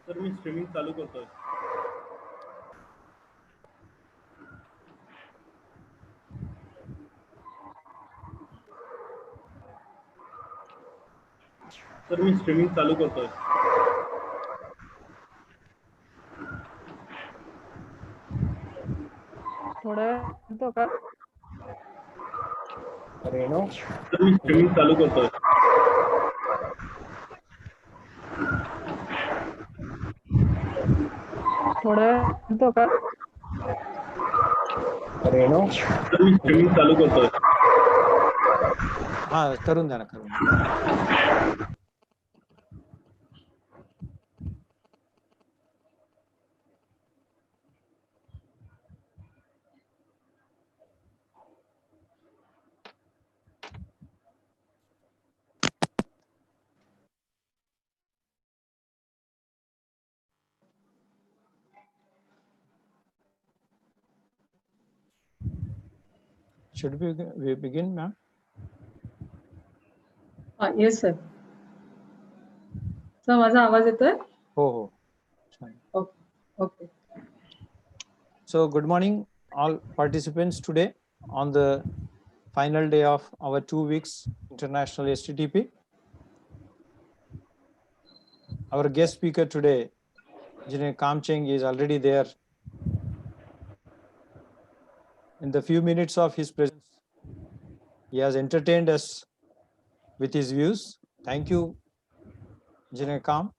तर मी स्ट्रीमिंग चालू करतोय. तर मी स्ट्रीमिंग चालू करतोय. थोड़ा तो का रेणू तर मी स्ट्रीमिंग चालू करतोय. थोड़ा तो का रेणू तर मी स्ट्रीमिंग चालू करतोय. हा करून द्या ना करून द्या. Should we begin, ma'am? Yes, sir. So, माझा आवाज येतोय? हो हो. Okay. So good morning all participants today on the final day of our 2 weeks international STTP. Our guest speaker today, Engineer Kamcheng, is already there. In the few minutes of his presence, he has entertained us with his views. Thank you, Engineer Kam.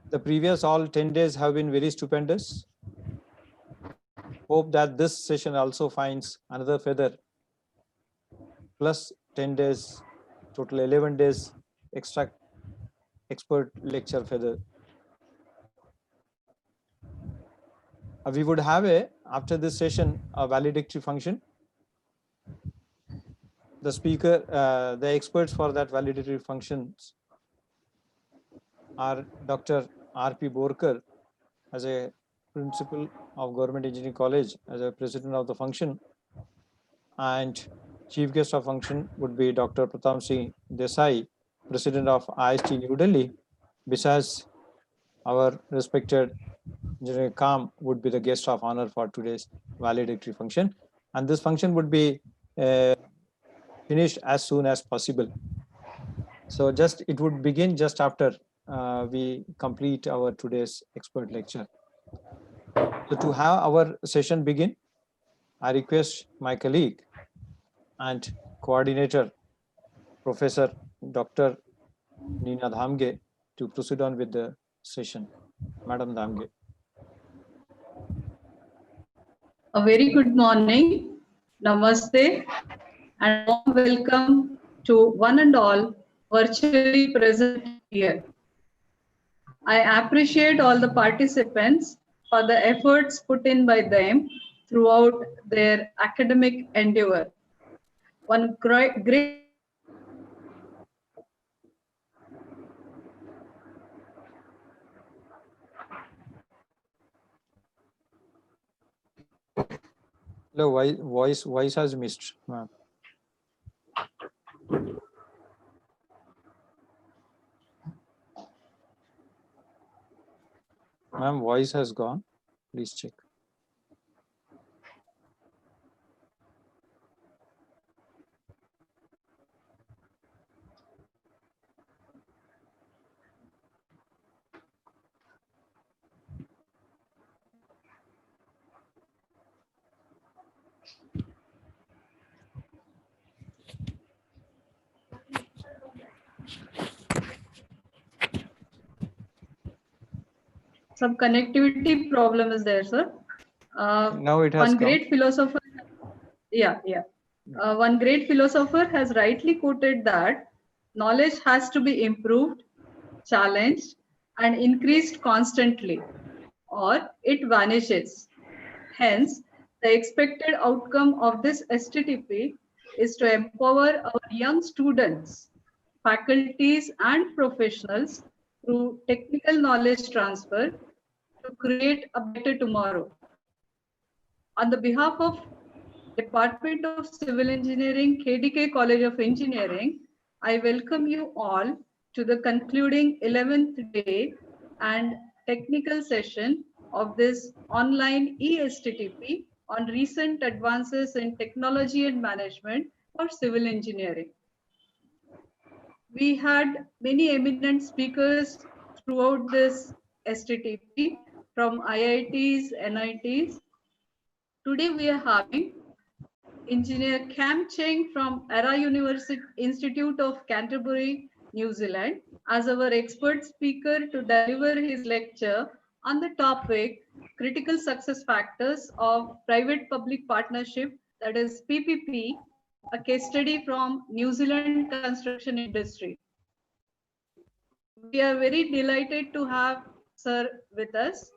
The previous all 10 days have been very stupendous. Hope that this session also finds another feather, plus 10 days, total 11 days extra expert lecture feather. We would have after this session, a valedictory function. The speaker, the experts for that valedictory functions are Dr. R.P. Borkar as a principal of Government Engineering College, as a president of the function, and chief guest of function would be Dr. Pratam Singh Desai, president of IST New Delhi. Besides, our respected Engineer Kam would be the guest of honor for today's valedictory function, and this function would be finished as soon as possible. So it would begin just after we complete our today's expert lecture. So to have our session begin, I request my colleague and coordinator, Professor Dr. Nina Dhamge, to proceed on with the session. Madam Dhamge. A very good morning, namaste, and warm welcome to one and all virtually present here. I appreciate all the participants for the efforts put in by them throughout their academic endeavor. One great Hello, voice has missed, ma'am. Ma'am, voice has gone. Please check. some connectivity problem is there, sir. Now it has one come. great philosopher, one great philosopher has rightly quoted that knowledge has to be improved, challenged, and increased constantly, or it vanishes. Hence, the expected outcome of this STTP is to empower our young students, faculties, and professionals through technical knowledge transfer to create a better tomorrow. On the behalf of Department of Civil Engineering, KDK College of Engineering, I welcome you all to the concluding 11th day and technical session of this online eSTTP on recent advances in technology and management for civil engineering. We had many eminent speakers throughout this STTP from IITs, NITs. Today we are having Engineer Cam Cheng from Era University Institute of Canterbury, New Zealand, as our expert speaker to deliver his lecture on the topic Critical Success Factors of Private-Public Partnership, that is PPP, a case study from New Zealand construction industry. We are very delighted to have Sir with us.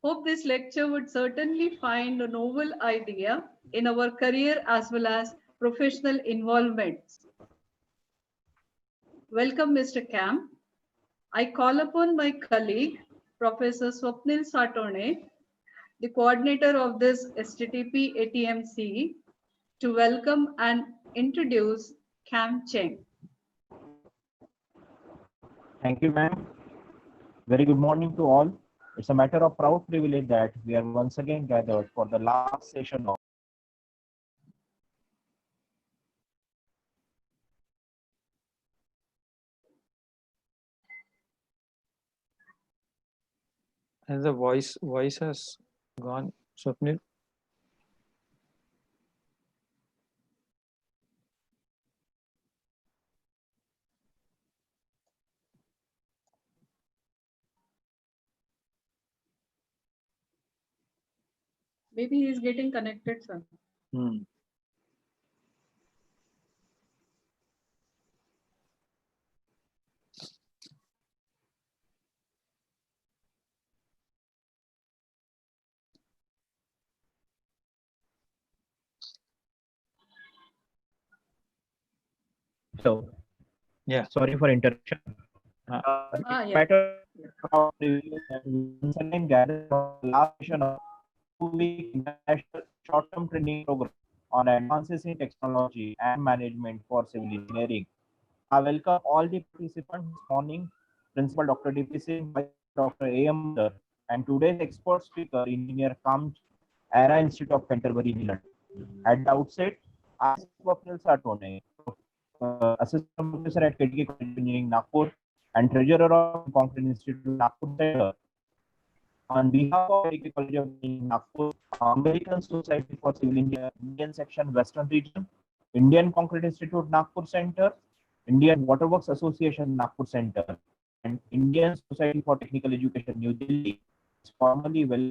Hope this lecture would certainly find a novel idea in our career as well as professional involvements. Welcome, Mr. Cam. I call upon my colleague, Professor Swapnil Satone, the coordinator of this STTP ATMC, to welcome and introduce Cam Cheng. Thank you, ma'am. Very good morning to all. It's a matter of proud privilege that we are once again gathered for the last session of And the voice has gone, Swapnil. Maybe he is getting connected, sir. so. Yeah. Sorry for interruption. Yeah. Matter of privilege that we once again gathered for the last session of 2-week international short-term training program on advances in technology and management for civil engineering. I welcome all the participants this morning, Principal Dr. D.P. Singh, Dr. A.M. Mother, and today's expert speaker, Engineer Kam, Era Institute of Canterbury, New Zealand. At the outset, I am Swapnil Satone, Assistant Professor at KTK College of Engineering, Nagpur, and Treasurer of Concrete Institute, Nagpur Center. On behalf of KTK College of Engineering, Nagpur, American Society for Civil Engineering, Indian Section, Western Region, Indian Concrete Institute, Nagpur Center, Indian Waterworks Association, Nagpur Center, and Indian Society for Technical Education, New Delhi, is formally well.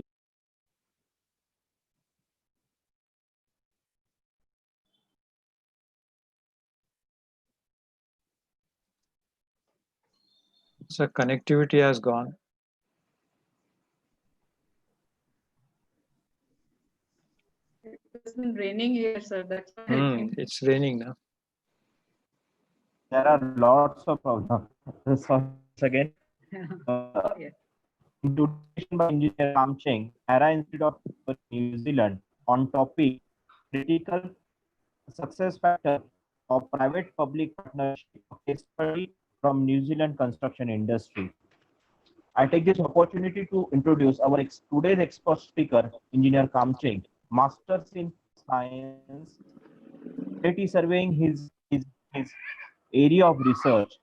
So connectivity has gone. It's been raining here, sir. That's why I think It's raining now. There are lots of problems. Again, yes. introduction by Engineer Kam Cheng, Era Institute of New Zealand, on topic critical success factor of private-public partnership, case study from New Zealand construction industry. I take this opportunity to introduce our today's expert speaker, Engineer Kam Cheng, Masters in Science, currently surveying his area of research.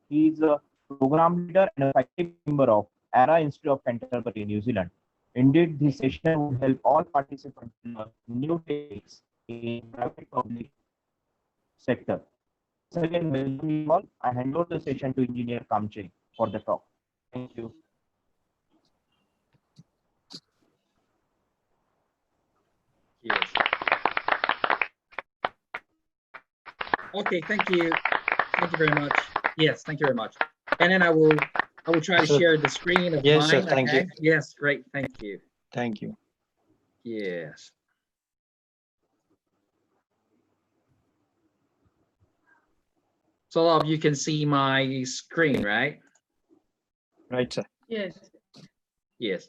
He is a program leader and a faculty member of Era Institute of Canterbury, New Zealand. Indeed, this session will help all participants learn new techniques in private-public sector. So again, welcome you all. I hand over the session to Engineer Kam Cheng for the talk. Thank you. Yes. Okay, thank you. Thank you very much. Yes, thank you very much. And then I will try to share the screen of Yes, mine. sir, thank you. Yes, great. Thank you. Thank you. Yes. So all of you can see my screen, right? Right, sir. Yes. Yes.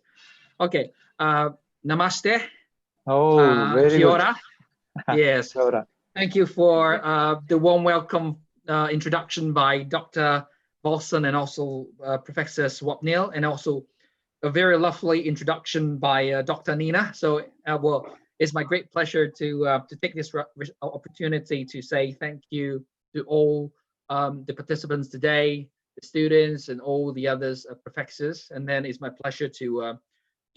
Okay. Namaste. Oh, very Kia good. ora. Yes. Kia ora. Thank you for the warm welcome introduction by Dr. Volson and also Professor Swapnil, and also a very lovely introduction by Dr. Nina. So, well, it's my great pleasure to take this opportunity to say thank you to all the participants today, the students, and all the others professors. And then it's my pleasure to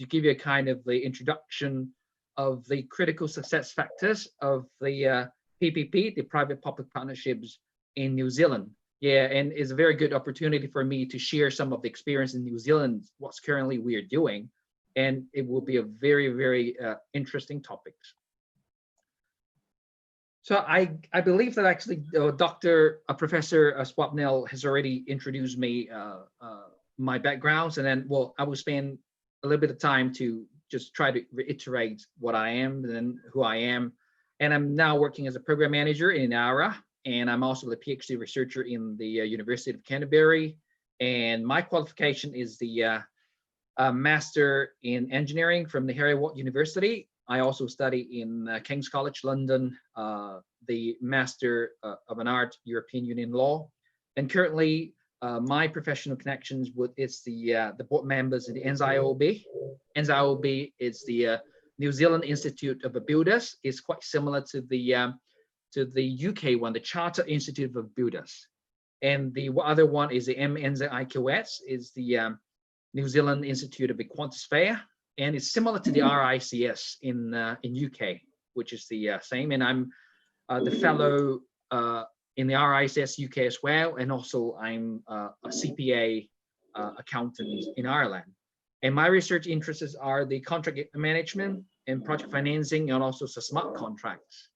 give you a kind of the introduction of the critical success factors of the PPP, the private-public partnerships in New Zealand. Yeah, and it's a very good opportunity for me to share some of the experience in New Zealand, what's currently we're doing, and it will be a very, very interesting topic. So I believe that actually Professor Swapnil has already introduced me, my backgrounds, and then, well, I will spend a little bit of time to just try to reiterate what I am and then who I am. And I'm now working as a program manager in ARA, and I'm also the PhD researcher in the University of Canterbury. And my qualification is the Master in Engineering from the Heriot University. I also study in King's College London, the Master of an Art, European Union Law. And currently, my professional connections with the board members in the NZIOB. NZIOB is the New Zealand Institute of Builders. It's quite similar to the UK one, the Charter Institute of Builders. And the other one is the MNZIQS, is the New Zealand Institute of Quantisphere, and it's similar to the RICS in UK, which is the same. And I'm the fellow in the RICS UK as well, and also I'm a CPA accountant in Ireland. And my research interests are the contract management and project financing, and also the smart contracts.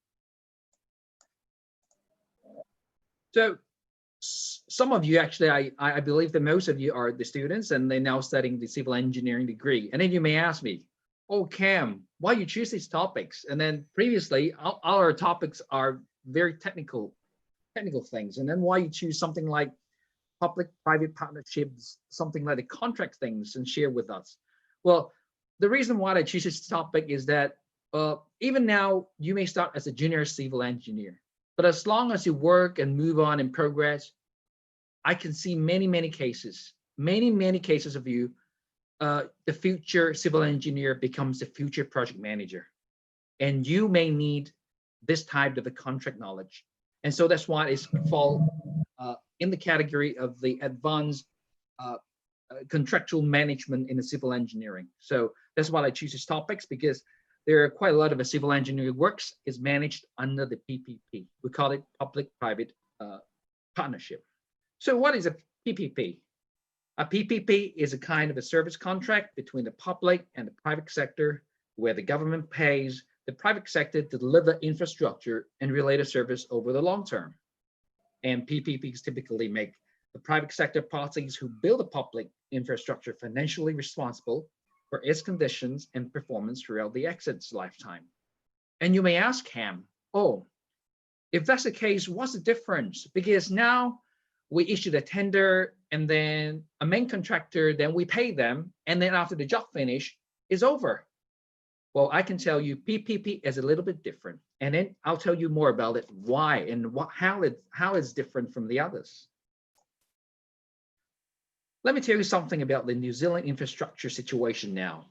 So some of you actually, I believe that most of you are the students and they're now studying the civil engineering degree. And then you may ask me, oh, Cam, why you choose these topics? And then previously, our topics are very technical things. And then why you choose something like public-private partnerships, something like the contract things, and share with us? Well, the reason why I choose this topic is that even now, you may start as a junior civil engineer. But as long as you work and move on and progress, I can see many cases of you, the future civil engineer becomes the future project manager. And you may need this type of a contract knowledge. And so that's why it's fall in the category of the advanced contractual management in the civil engineering. So that's why I choose these topics, because there are quite a lot of civil engineering works is managed under the PPP. We call it public-private partnership. So what is a PPP? A PPP is a kind of a service contract between the public and the private sector, where the government pays the private sector to deliver infrastructure and related service over the long term. And PPPs typically make the private sector parties who build the public infrastructure financially responsible for its conditions and performance throughout the exit's lifetime. And you may ask him, oh, if that's the case, what's the difference? Because now we issue the tender and then a main contractor, then we pay them. And then after the job finish is over. Well, I can tell you PPP is a little bit different. And then I'll tell you more about it, why and how it's different from the others. Let me tell you something about the New Zealand infrastructure situation now.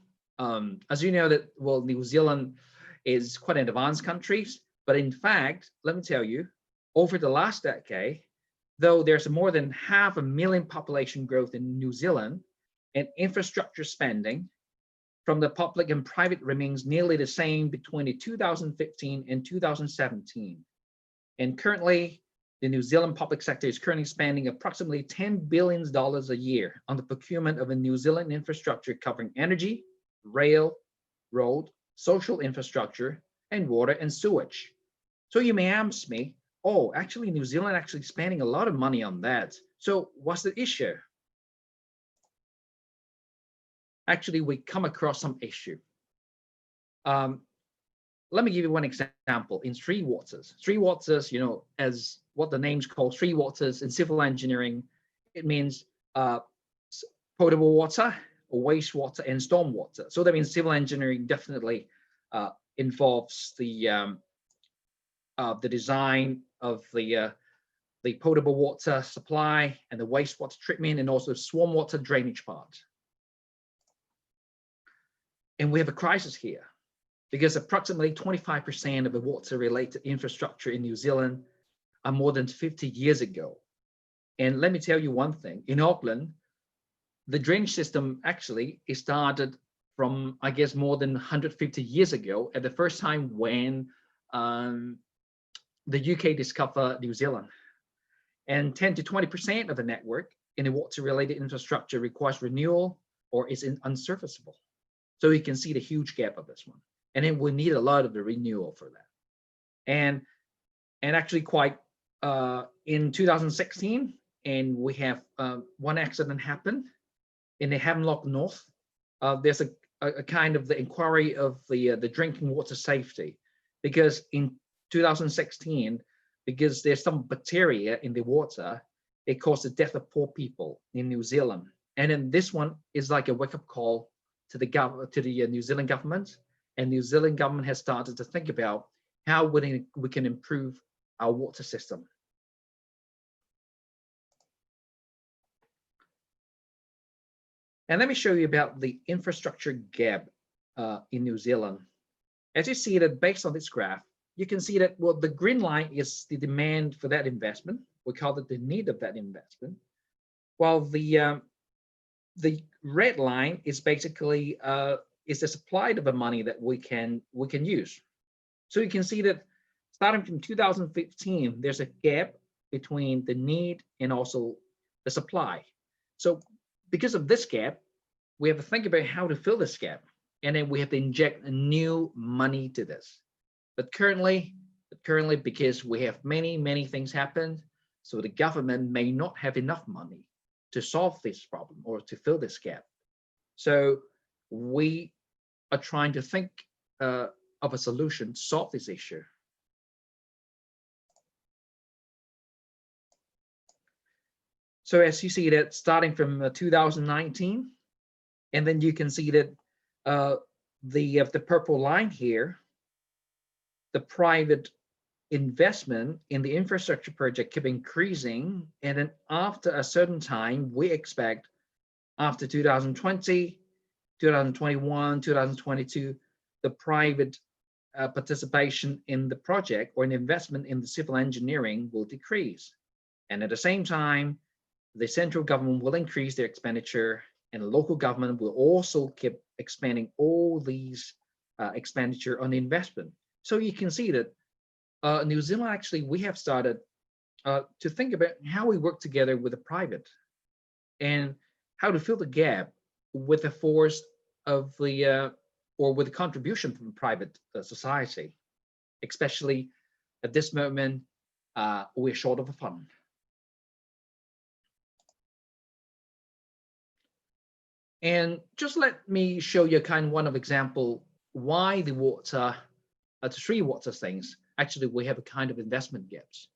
As you know that, well, New Zealand is quite an advanced country, but in fact, let me tell you, over the last decade, though there's more than 500,000 population growth in New Zealand, and infrastructure spending from the public and private remains nearly the same between 2015 and 2017. And currently, the New Zealand public sector is currently spending approximately $10 billion a year on the procurement of a New Zealand infrastructure covering energy, rail, road, social infrastructure, and water and sewage. So you may ask me, oh, actually New Zealand actually spending a lot of money on that. So what's the issue? Actually, we come across some issue. Let me give you one example. In Three Waters, you know, as what the name's called, Three Waters in civil engineering, it means potable water, wastewater, and stormwater. So that means civil engineering definitely involves the design of the the potable water supply and the wastewater treatment, and also stormwater drainage part. And we have a crisis here because approximately 25% of the water-related infrastructure in New Zealand are more than 50 years ago. And let me tell you one thing, in Auckland, the drainage system actually started from, I guess, more than 150 years ago, at the first time when the UK discovered New Zealand. And 10 to 20% of the network in the water-related infrastructure requires renewal or is unserviceable. So you can see the huge gap of this one. And then we need a lot of the renewal for that. And actually quite in 2016, and we have one accident happened in the Hemlock North. There's a kind of the inquiry of the drinking water safety, because in 2016, because there's some bacteria in the water, it caused the death of poor people in New Zealand. And then this one is like a wake-up call to the New Zealand government, and New Zealand government has started to think about how we can improve our water system. And let me show you about the infrastructure gap in New Zealand. As you see that based on this graph, you can see that, well, the green line is the demand for that investment. We call it the need of that investment. While the red line is basically is the supply of the money that we can use. So you can see that starting from 2015, there's a gap between the need and also the supply. So because of this gap, we have to think about how to fill this gap, and then we have to inject new money to this. But currently, because we have many things happen, so the government may not have enough money to solve this problem or to fill this gap. So we are trying to think of a solution to solve this issue. So as you see that starting from 2019, and then you can see that the purple line here, the private investment in the infrastructure project keep increasing, and then after a certain time, we expect after 2020, 2021, 2022, the private participation in the project or an investment in the civil engineering will decrease. And at the same time, the central government will increase their expenditure, and the local government will also keep expanding all these expenditure on investment. So you can see that New Zealand, actually, we have started to think about how we work together with the private and how to fill the gap with the force of the, or with the contribution from private society, especially at this moment, we're short of a fund. And just let me show you kind of one of example why the water, the three water things, actually we have a kind of investment gaps.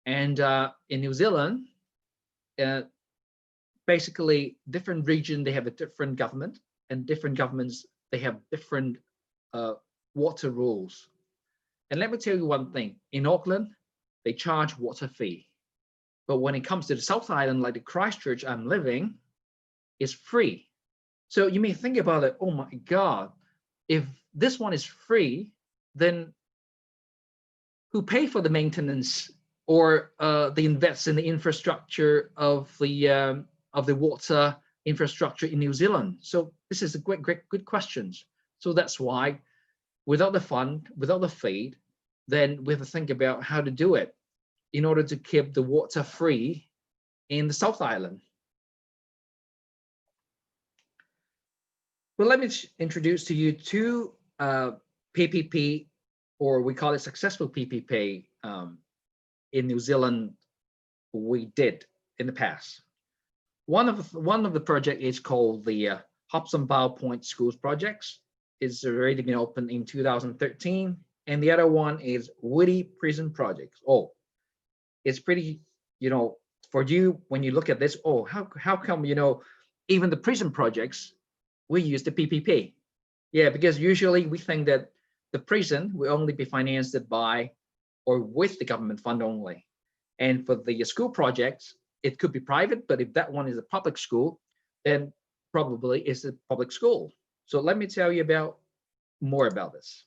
And in New Zealand, basically different region, they have a different government, and different governments, they have different water rules. And let me tell you one thing, in Auckland, they charge water fee. But when it comes to the South Island, like the Christchurch I'm living, it's free. So you may think about it, oh my God, if this one is free, then who pay for the maintenance or the invest in the infrastructure of the water infrastructure in New Zealand? So this is a good questions. So that's why without the fund, without the fee, then we have to think about how to do it in order to keep the water free in the South Island. Well, let me introduce to you two PPP, or we call it successful PPP in New Zealand we did in the past. One of the project is called the Hobson Bow Point Schools projects. It's already been opened in 2013, and the other one is Woody Prison Projects. Oh, it's pretty, you know, for you when you look at this. Oh, how come, you know, even the prison projects we use the PPP? Yeah, because usually we think that the prison will only be financed by or with the government fund only. And for the school projects, it could be private, but if that one is a public school, then probably it's a public school. So let me tell you about more about this.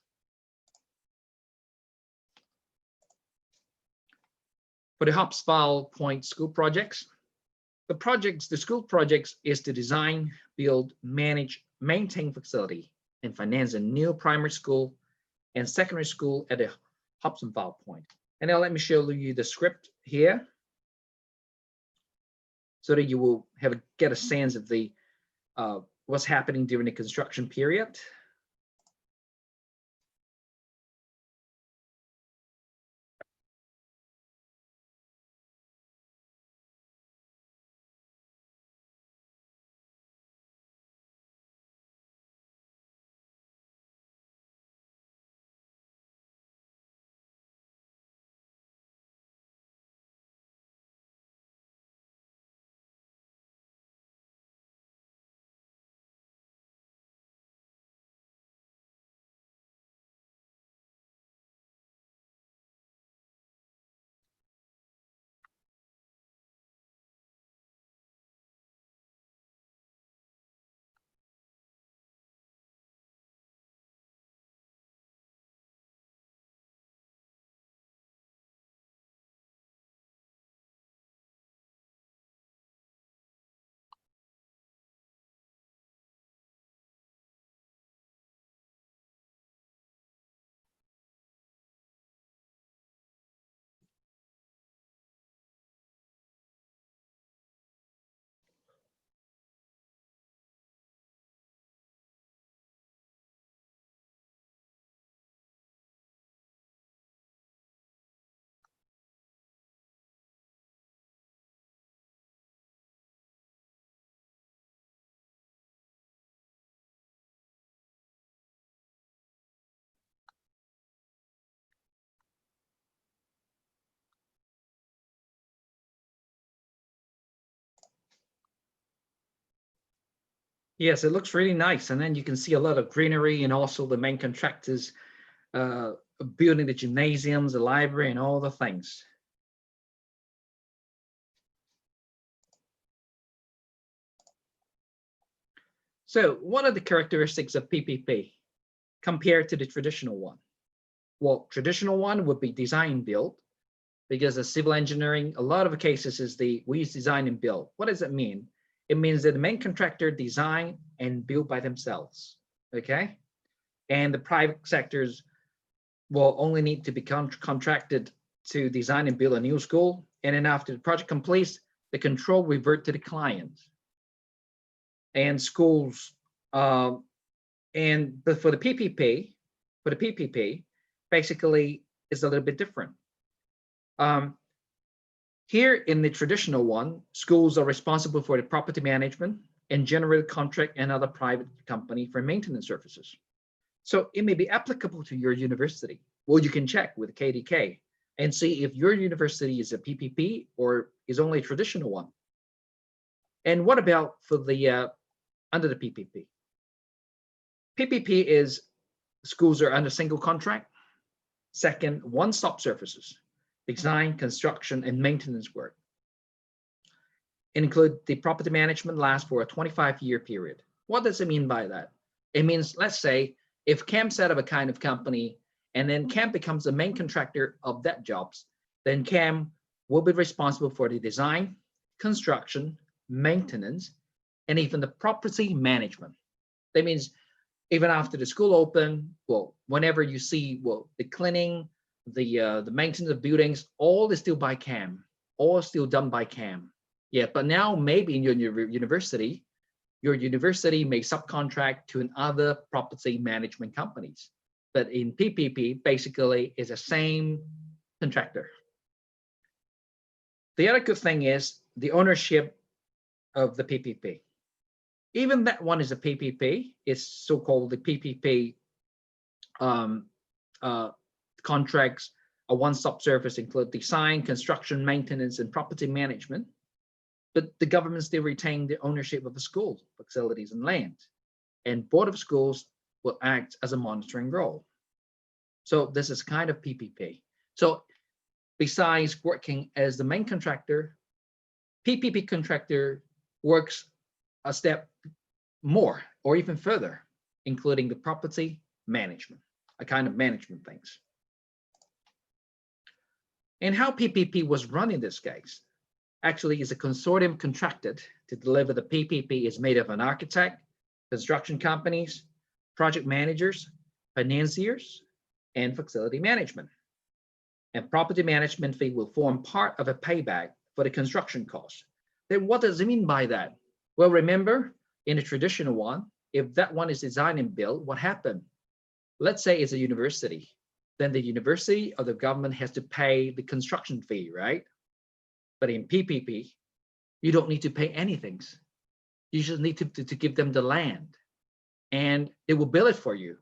For the Hopsville Point school projects, the school projects is to design, build, manage, maintain facility, and finance a new primary school and secondary school at the Hopsville Point. And now let me show you the script here, so that you will get a sense of the what's happening during the construction period. Yes, it looks really nice. And then you can see a lot of greenery, and also the main contractors building the gymnasiums, the library, and all the things. So what are the characteristics of PPP compared to the traditional one? Well, traditional one would be design build, because the civil engineering, a lot of cases is we use design and build. What does it mean? It means that the main contractor design and build by themselves, okay? And the private sectors will only need to be contracted to design and build a new school. And then after the project completes, the control revert to the client. And schools, but for the PPP, basically it's a little bit different. Here in the traditional one, schools are responsible for the property management and general contract and other private company for maintenance services. So it may be applicable to your university. Well, you can check with KDK and see if your university is a PPP or is only a traditional one. And what about for the under the PPP? PPP is schools are under single contract. Second, one-stop services, design, construction, and maintenance work. Include the property management lasts for a 25-year period. What does it mean by that? It means, let's say, if CAM set up a kind of company and then CAM becomes the main contractor of that jobs, then CAM will be responsible for the design, construction, maintenance, and even the property management. That means even after the school open, well, whenever you see, well, the cleaning, the maintenance of buildings, all is still by CAM, all still done by CAM. Yeah, but now maybe in your university may subcontract to another property management companies. But in PPP, basically, is the same contractor. The other good thing is the ownership of the PPP. Even that one is a PPP. It's so-called the PPP contracts. A one-stop service include design, construction, maintenance, and property management. But the government still retain the ownership of the school facilities and land, and Board of Schools will act as a monitoring role. So this is kind of PPP. So besides working as the main contractor, PPP contractor works a step more or even further, including the property management, a kind of management things. And how PPP was run in this case actually is a consortium contracted to deliver the PPP is made of an architect, construction companies, project managers, financiers, and facility management. And property management fee will form part of a payback for the construction cost. Then what does it mean by that? Well, remember, in a traditional one, if that one is designed and built, what happened? Let's say it's a university. Then the university or the government has to pay the construction fee, right? But in PPP, you don't need to pay anything. You just need to give them the land and they will build it for you.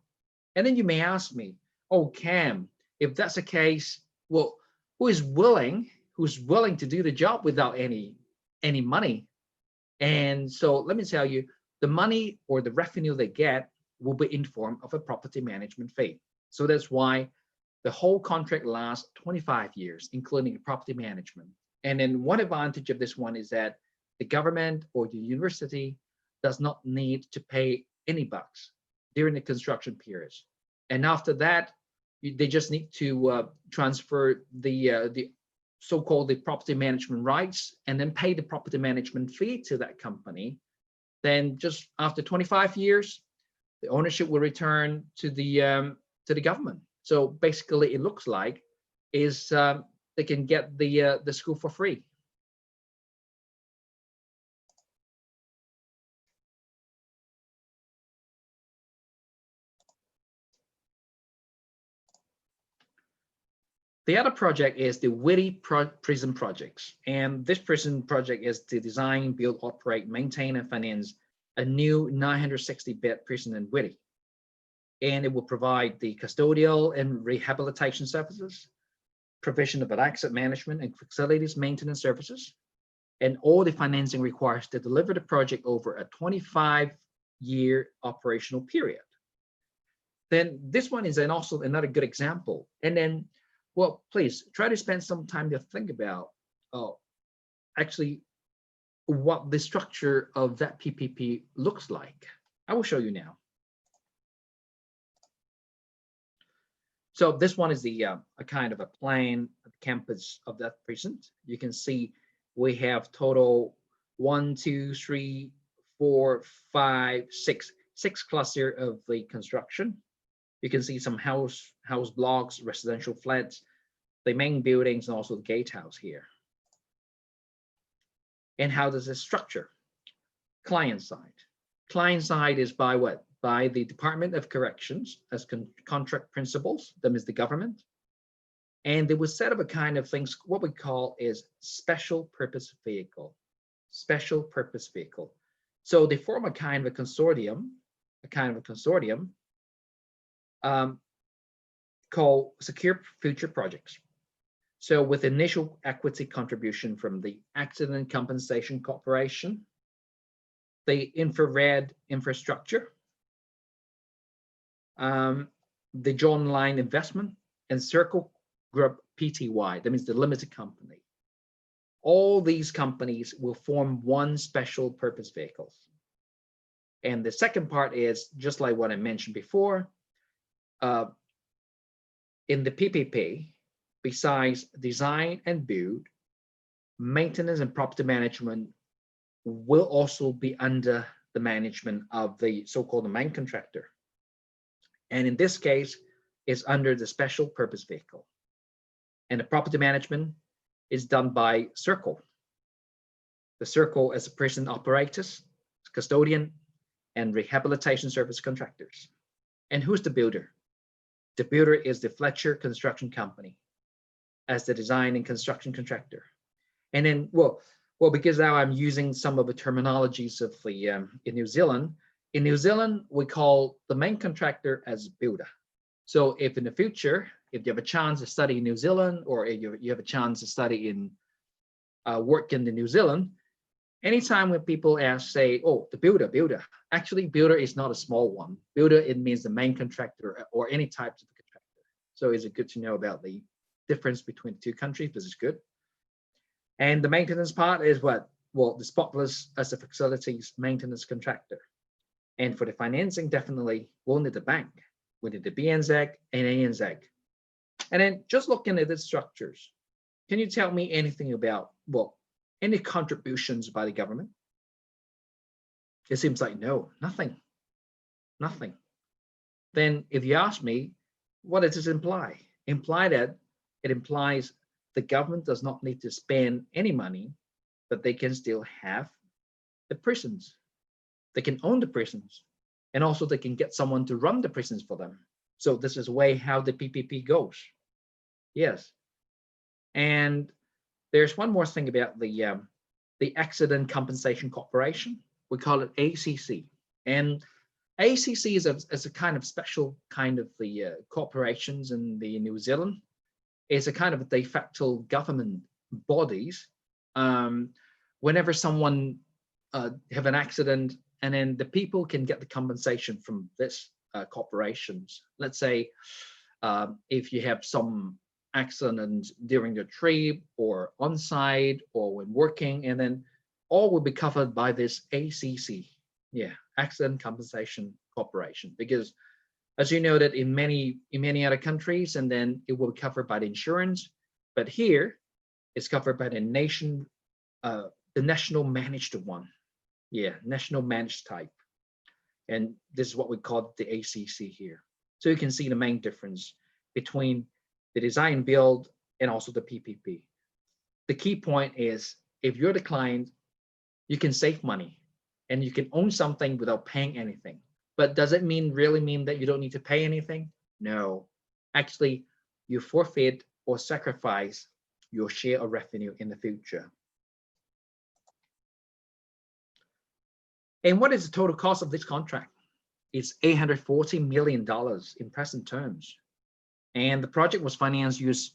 And then you may ask me, oh, Cam, if that's the case, well, who's willing to do the job without any money? And so let me tell you, the money or the revenue they get will be in form of a property management fee. So that's why the whole contract lasts 25 years, including the property management. And then one advantage of this one is that the government or the university does not need to pay any bucks during the construction periods. And after that, they just need to transfer the so-called the property management rights and then pay the property management fee to that company. Then just after 25 years, the ownership will return to the government. So basically, it looks like is they can get the school for free. The other project is the Whitty Prison Projects. And this prison project is to design, build, operate, maintain, and finance a new 960-bed prison in Whitty. And it will provide the custodial and rehabilitation services, provision of asset management and facilities maintenance services, and all the financing required to deliver the project over a 25-year operational period. Then this one is also another good example. And then, well, please try to spend some time to think about actually what the structure of that PPP looks like. I will show you now. So this one is the a kind of a plan of the campus of that prison. You can see we have total 1, 2, 3, 4, 5, 6 cluster of the construction. You can see some house blocks, residential flats, the main buildings, and also the gatehouse here. And how does it structure? Client side. Client side is by what? By the Department of Corrections as contract principals, that is the government. And they will set up a kind of things, what we call is special purpose vehicle. Special purpose vehicle. So they form a kind of a consortium, called Secure Future Projects. So with initial equity contribution from the Accident Compensation Corporation, the infrared infrastructure, the John Line Investment, and Circle Group Pty, that means the limited company. All these companies will form one special purpose vehicles. And the second part is just like what I mentioned before, in the PPP, besides design and build, maintenance and property management will also be under the management of the so-called main contractor. And in this case, it's under the special purpose vehicle. And the property management is done by Circle. The Circle as a prison operators, custodian, and rehabilitation service contractors. And who's the builder? The builder is the Fletcher Construction Company as the design and construction contractor. And then, well, because now I'm using some of the terminologies of the in New Zealand. In New Zealand, we call the main contractor as builder. So if in the future, if you have a chance to study in New Zealand, or if you have a chance to study in work in the New Zealand, anytime when people ask, say, oh, the builder, actually builder is not a small one. Builder, it means the main contractor or any types of contractor. So it's good to know about the difference between the two countries, this is good. And the maintenance part is what? Well, the spotless as a facilities maintenance contractor. And for the financing, definitely we'll need the bank. We need the BNZ and ANZ. And then just looking at the structures, can you tell me anything about, well, any contributions by the government? It seems like no, nothing. Then if you ask me, what does this imply? It implies the government does not need to spend any money, but they can still have the prisons. They can own the prisons, and also they can get someone to run the prisons for them. So this is way how the PPP goes. Yes. And there's one more thing about the Accident Compensation Corporation. We call it ACC. And ACC is a kind of special kind of the corporations in the New Zealand. It's a kind of de facto government bodies. Whenever someone have an accident, and then the people can get the compensation from this corporations. Let's say if you have some accident during the trip or on site or when working, and then all will be covered by this ACC, Accident Compensation Corporation. Because as you know that in many other countries, and then it will be covered by the insurance, but here it's covered by the nation, the national managed one, national managed type, and this is what we call the ACC here. So you can see the main difference between the design build and also the PPP. The key point is if you're the client, you can save money and you can own something without paying anything. But does it really mean that you don't need to pay anything? No, actually you forfeit or sacrifice your share of revenue in the future. And what is the total cost of this contract? It's $840 million in present terms. And the project was financed used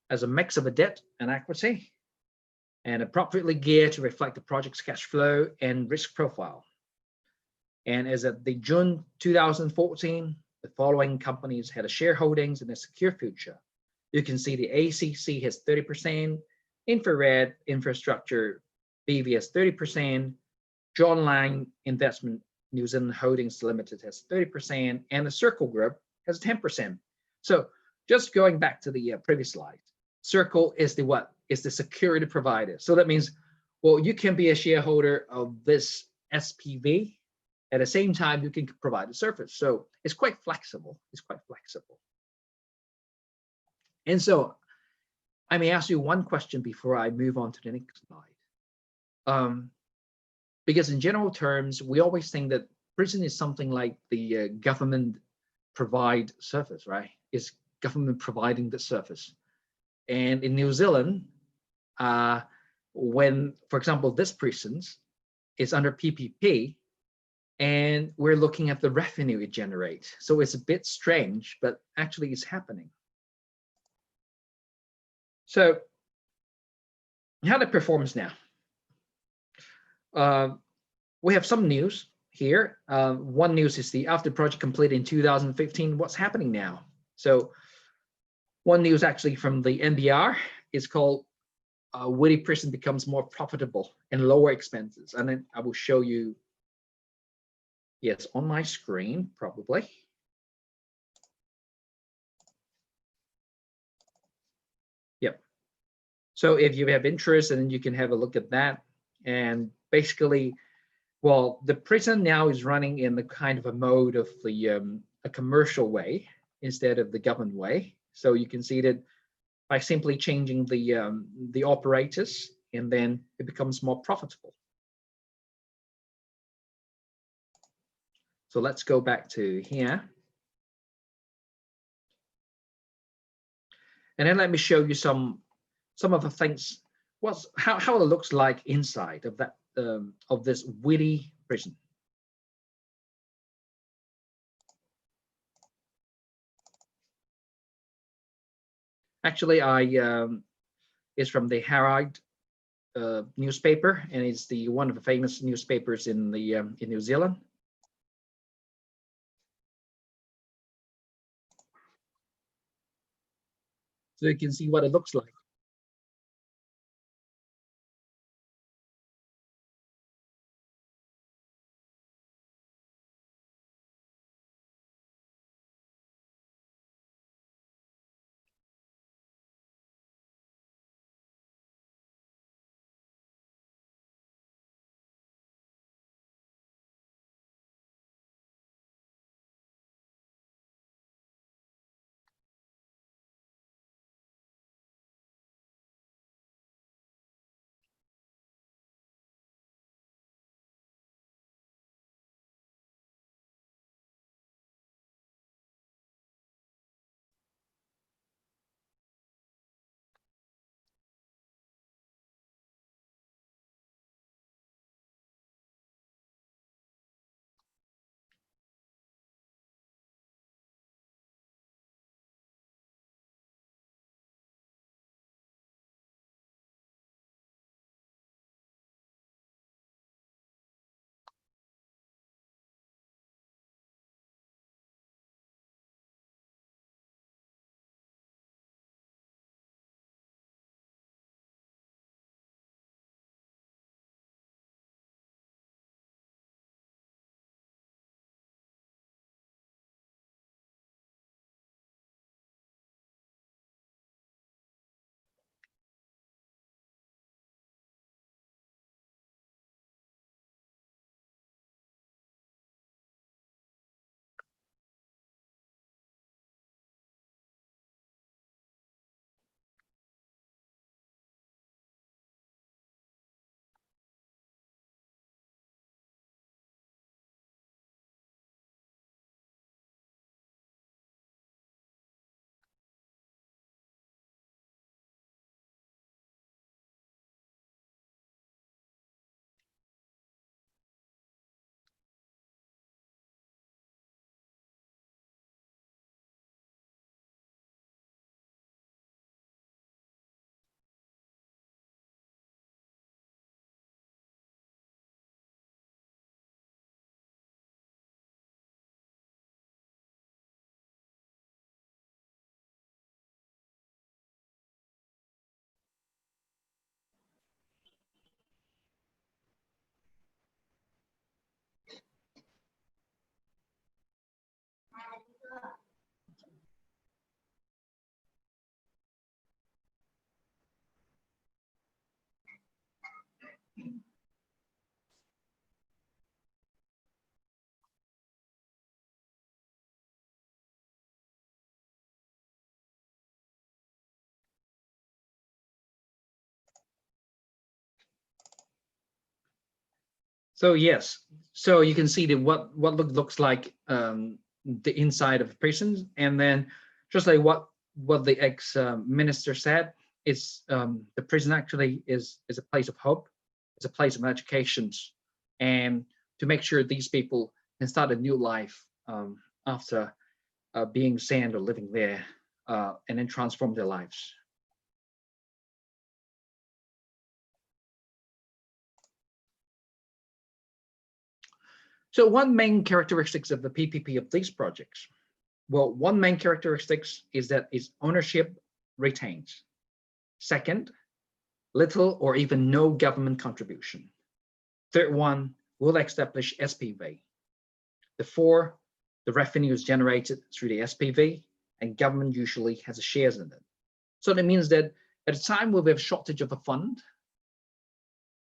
as a mix of a debt and equity, and appropriately geared to reflect the project's cash flow and risk profile. And as at the June 2014, the following companies had a shareholdings in a secure future. You can see the ACC has 30%, Infrared Infrastructure BV has 30%, John Lang Investment New Zealand Holdings Limited has 30%, and the Circle Group has 10%. So just going back to the previous slide, Circle is the what? Is the security provider. So that means, well, you can be a shareholder of this SPV. At the same time, you can provide a service. So it's quite flexible. And so I may ask you one question before I move on to the next slide. Because in general terms, we always think that prison is something like the government provide service, right? It's government providing the service. And in New Zealand, when, for example, this prison is under PPP, and we're looking at the revenue it generates. So it's a bit strange, but actually it's happening. So how the performance now? We have some news here. One news is after the project completed in 2015, what's happening now? So one news actually from the NBR is called Whitty Prison becomes more profitable and lower expenses. And then I will show you, yes, on my screen, probably. Yep. So if you have interest, and you can have a look at that. And basically, well, the prison now is running in the kind of a mode of the a commercial way instead of the government way. So you can see that by simply changing the operators, and then it becomes more profitable. So let's go back to here. And then let me show you some of the things, how it looks like inside of that of this Whitty prison. Actually, it's from the Herald newspaper, and it's one of the famous newspapers in New Zealand. so you can see what it looks like. So yes, so you can see what looks like the inside of a prison, and then just like what the ex-minister said, is the prison actually is a place of hope, it's a place of education, and to make sure these people can start a new life after being sent or living there, and then transform their lives. So one main characteristics of the PPP of these projects, well, one main characteristics is that its ownership retains. Second, little or even no government contribution. Third one, will establish SPV. The four, the revenue is generated through the SPV, and government usually has shares in it. So that means that at a time where we have shortage of a fund,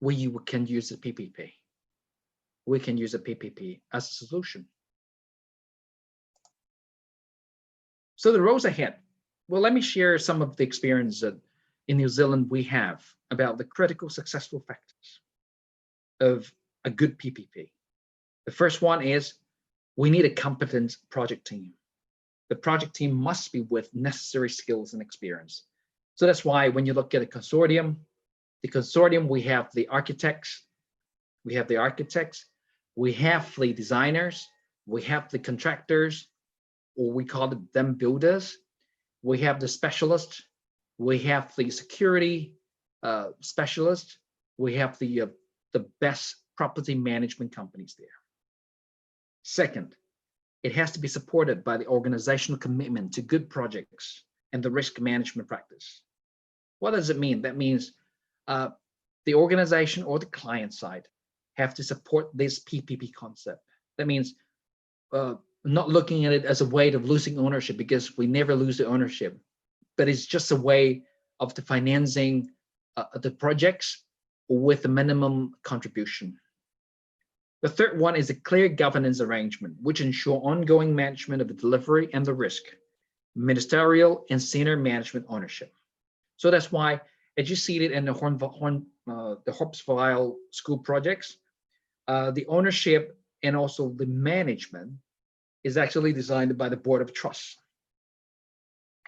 we can use the PPP. We can use a PPP as a solution. So the roads ahead. Well, let me share some of the experience that in New Zealand we have about the critical successful factors of a good PPP. The first one is we need a competent project team. The project team must be with necessary skills and experience. So that's why when you look at a consortium, we have the architects, we have the designers, we have the contractors, or we call them builders. We have the specialists, we have the security specialists, we have the best property management companies there. Second, it has to be supported by the organizational commitment to good projects and the risk management practice. What does it mean? That means the organization or the client side have to support this PPP concept. That means not looking at it as a way of losing ownership, because we never lose the ownership, but it's just a way of the financing the projects with a minimum contribution. The third one is a clear governance arrangement, which ensure ongoing management of the delivery and the risk, ministerial and senior management ownership. So that's why, as you see it in the Hopsville school projects, the ownership and also the management is actually designed by the Board of Trust.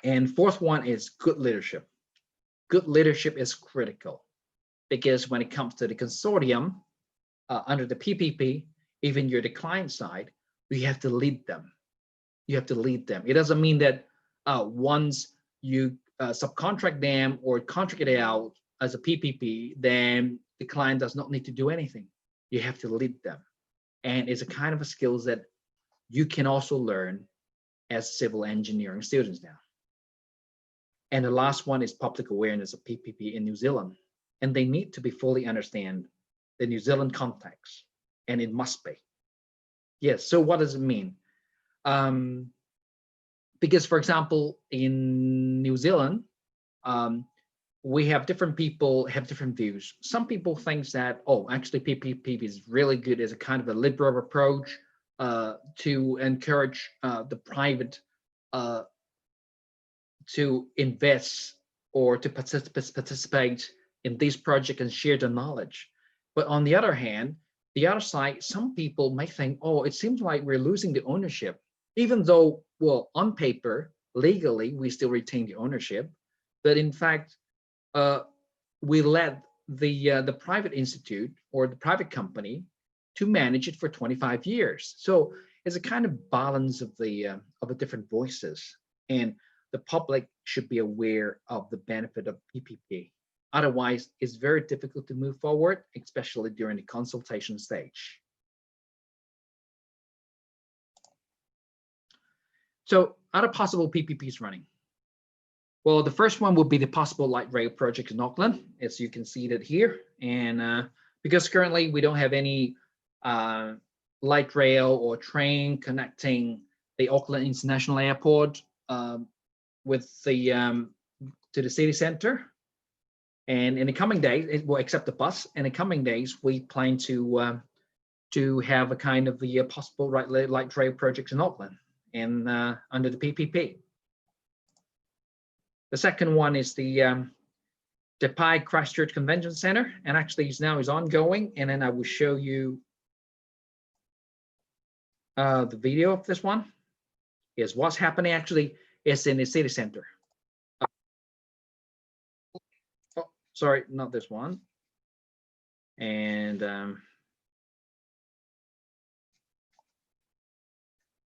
And fourth one is good leadership. Good leadership is critical, because when it comes to the consortium under the PPP, even you're the client side, you have to lead them. You have to lead them. It doesn't mean that once you subcontract them or contract it out as a PPP, then the client does not need to do anything. You have to lead them. And it's a kind of a skills that you can also learn as civil engineering students now. And the last one is public awareness of PPP in New Zealand. And they need to be fully understand the New Zealand context, and it must be. Yes, so what does it mean? Because, for example, in New Zealand, we have different people have different views. Some people think that, oh, actually PPP is really good as a kind of a liberal approach to encourage the private to invest or to participate in this project and share the knowledge. But on the other hand, the other side, some people might think, oh, it seems like we're losing the ownership, even though, well, on paper, legally, we still retain the ownership. But in fact, we let the private institute or the private company to manage it for 25 years. So it's a kind of balance of the different voices, and the public should be aware of the benefit of PPP. Otherwise, it's very difficult to move forward, especially during the consultation stage. So, other possible PPPs running. Well, the first one would be the possible light rail project in Auckland, as you can see that here. And because currently we don't have any light rail or train connecting the Auckland International Airport with the to the city center. And in the coming days, it will accept the bus. In the coming days, we plan to have a kind of the possible light rail project in Auckland and under the PPP. The second one is the Pai Christchurch Convention Center, and actually now is ongoing. And then I will show you the video of this one. Is what's happening actually is in the city center. Oh, sorry, not this one. And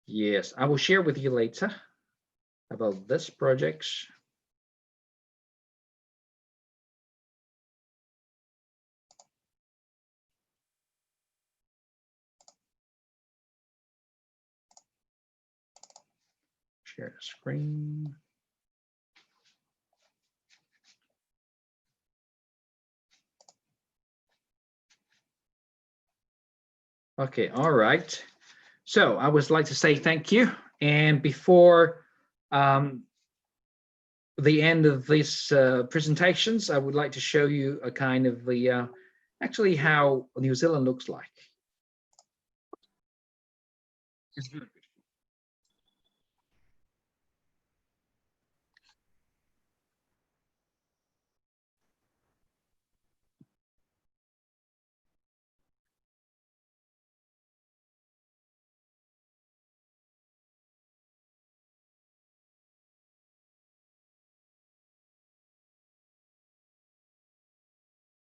yes, I will share with you later about this project. Share the screen. Okay, all right. So I would like to say thank you. And before the end of these presentations, I would like to show you a kind of the actually how New Zealand looks like. It's very good.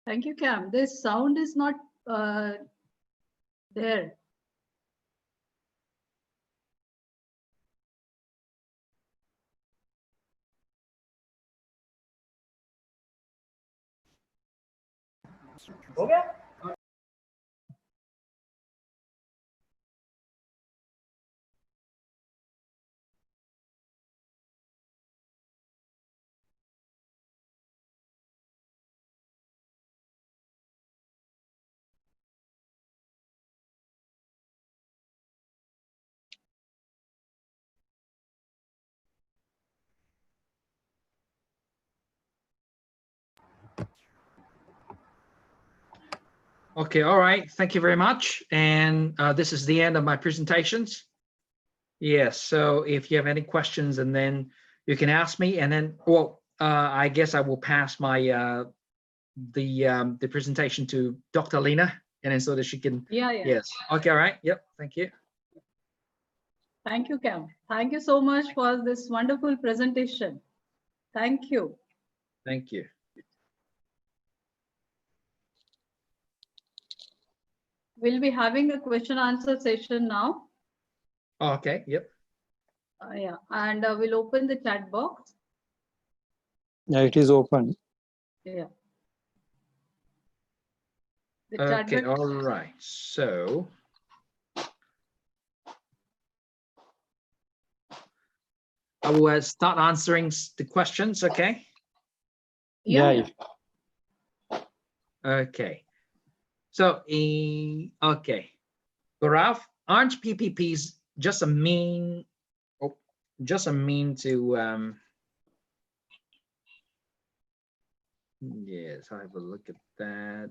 Thank you, Cam. This sound is not there. Okay. Okay, all right. Thank you very much. And this is the end of my presentations. Yes, so if you have any questions, and then you can ask me, and then, well, I guess I will pass my the presentation to Dr. Lena, and then so that she can. Yeah. Yes. Okay. All right. Yep. Thank you. Thank you, Cam. Thank you so much for this wonderful presentation. Thank you. Thank you. We'll be having a question answer session now. Oh, okay. Yep. Yeah, and we'll open the chat box. Yeah, it is open. Yeah. The chat Okay. box. All right. So. I will start answering the questions. Okay. Yeah. Okay. So, okay. Gaurav, aren't PPPs just a mean, to, yes, I have a look at that.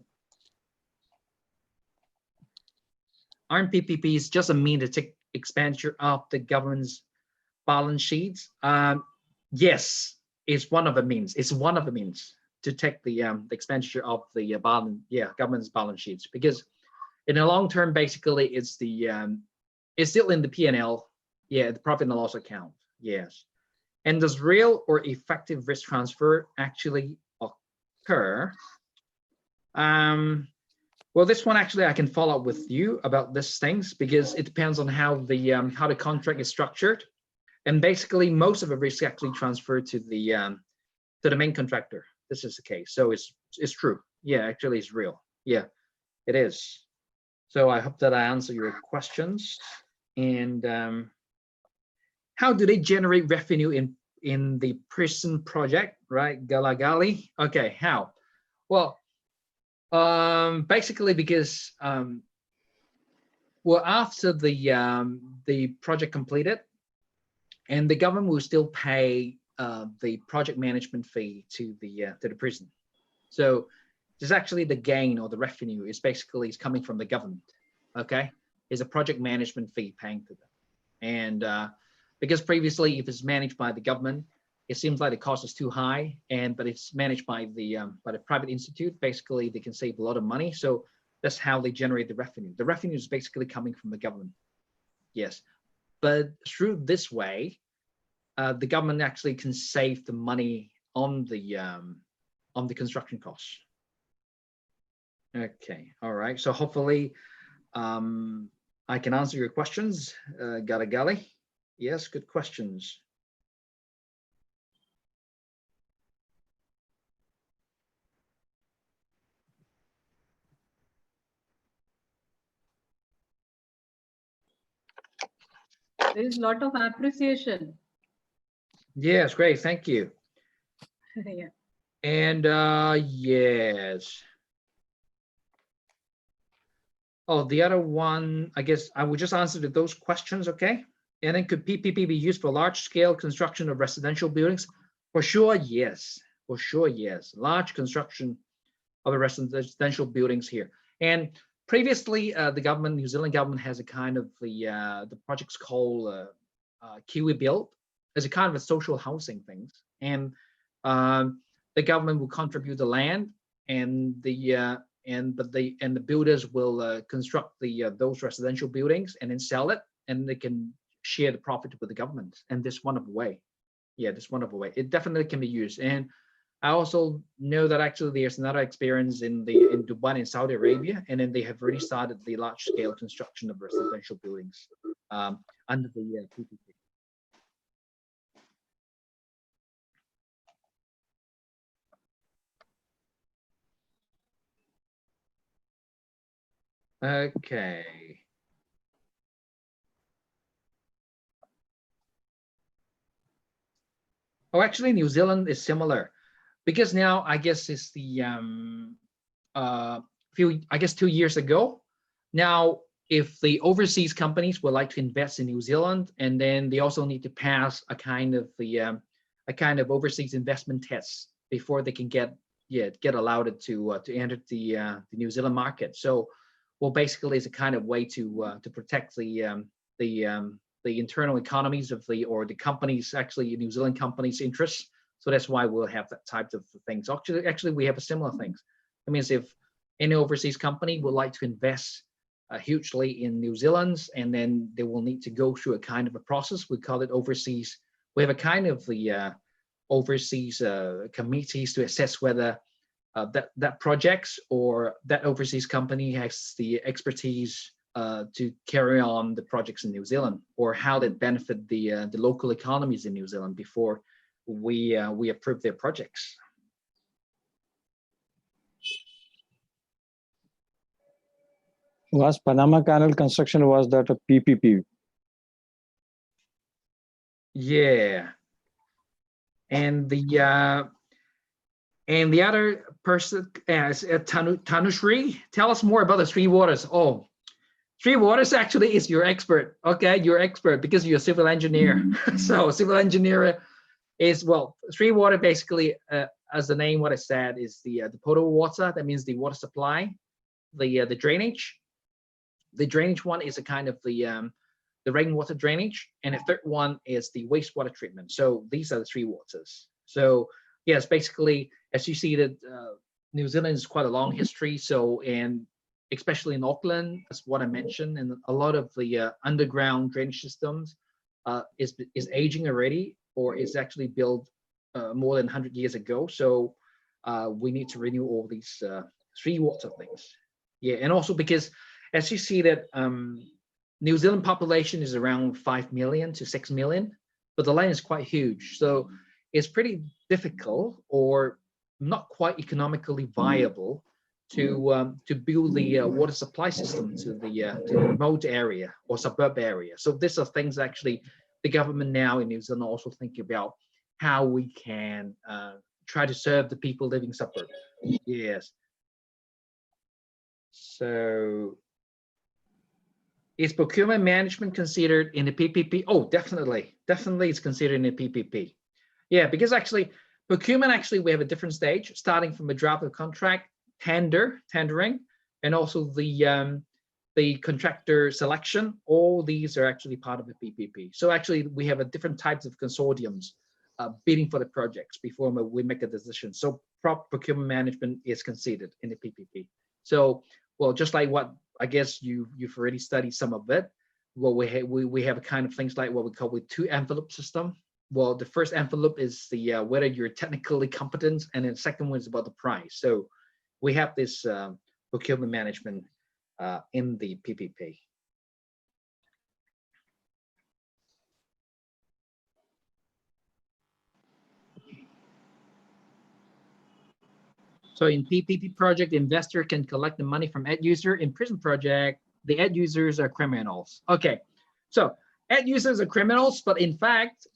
Aren't PPPs just a mean to take expenditure of the government's balance sheets? Yes, it's one of the means. It's one of the means to take the expenditure of the government's balance sheets, because in the long term, basically, it's the it's still in the P&L, the profit and loss account. Yes, and does real or effective risk transfer actually occur? Well, this one actually I can follow up with you about these things, because it depends on how the contract is structured, and basically most of the risk actually transferred to the main contractor. This is the case, so it's true. Yeah, actually, it's real. Yeah, it is. So I hope that I answer your questions. And how do they generate revenue in the prison project, right? Galagali. Okay, how? Well, basically because well, after the project completed, and the government will still pay the project management fee to the prison. So there's actually the gain or the revenue is basically coming from the government. Okay, is a project management fee paying to them, and because previously, if it's managed by the government, it seems like the cost is too high, but it's managed by the private institute. Basically, they can save a lot of money. So that's how they generate the revenue. The revenue is basically coming from the government. Yes, but through this way, the government actually can save the money on the construction costs. Okay, all right. So hopefully, I can answer your questions, Galagali. Yes, good questions. There is a lot of appreciation. Yes, great. Thank you. Yeah. And yes. Oh, the other one, I guess I will just answer to those questions, okay? And then could PPP be used for large-scale construction of residential buildings? For sure, yes. For sure, yes. Large construction of the residential buildings here. And previously, the government, New Zealand government, has a kind of the projects called Kiwi Build, as a kind of a social housing things. And the government will contribute the land, and the builders will construct those residential buildings and then sell it, and they can share the profit with the government. And this one of a way, this one of a way. It definitely can be used. And I also know that actually there's another experience in Dubai in Saudi Arabia, and then they have already started the large scale construction of residential buildings under the PPP. Okay. Oh, actually, New Zealand is similar, because now I guess it's the I guess 2 years ago. Now, if the overseas companies would like to invest in New Zealand, and then they also need to pass a kind of overseas investment test before they can get get allowed to enter the New Zealand market. So, well, basically, it's a kind of way to protect the internal economies of the companies, actually New Zealand companies' interests. So that's why we'll have that type of things. Actually, we have a similar things. That means if any overseas company would like to invest hugely in New Zealand, and then they will need to go through a kind of a process. We call it overseas. We have a kind of the overseas committees to assess whether that projects or that overseas company has the expertise to carry on the projects in New Zealand, or how they benefit the local economies in New Zealand before we approve their projects. Was Panama Canal construction, was that a PPP? Yeah, and the other person is Tanushree. Tell us more about the Three Waters. Oh, Three Waters actually is your expert. Okay, you're expert because you're a civil engineer. So civil engineer is, well, Three Water basically, as the name what I said, is the potable water. That means the water supply, the drainage. The drainage one is a kind of the rainwater drainage, and the third one is the wastewater treatment. So these are the three waters. So yes, basically, as you see that New Zealand is quite a long history. So, and especially in Auckland, that's what I mentioned, and a lot of the underground drainage systems is aging already, or is actually built more than 100 years ago. So we need to renew all these three water things. Yeah, and also because as you see that New Zealand population is around 5 million to 6 million, but the land is quite huge. So it's pretty difficult or not quite economically viable to build the water supply system to the remote area or suburb area. So these are things actually the government now in New Zealand also think about how we can try to serve the people living suburbs. Yes. So is procurement management considered in the PPP? Oh, definitely. Definitely it's considered in the PPP. Yeah, because actually procurement, actually we have a different stage, starting from a draft of contract, tendering, and also the contractor selection. All these are actually part of the PPP. So actually we have a different types of consortiums bidding for the projects before we make a decision. So proper procurement management is considered in the PPP. So, well, just like what I guess you've already studied some of it. Well, we have a kind of things like what we call with two envelope system. Well, the first envelope is the whether you're technically competent, and then the second one is about the price. So we have this procurement management in the PPP. So in PPP project, the investor can collect the money from end user. In prison project, the end users are criminals. Okay, so end users are criminals, but in fact,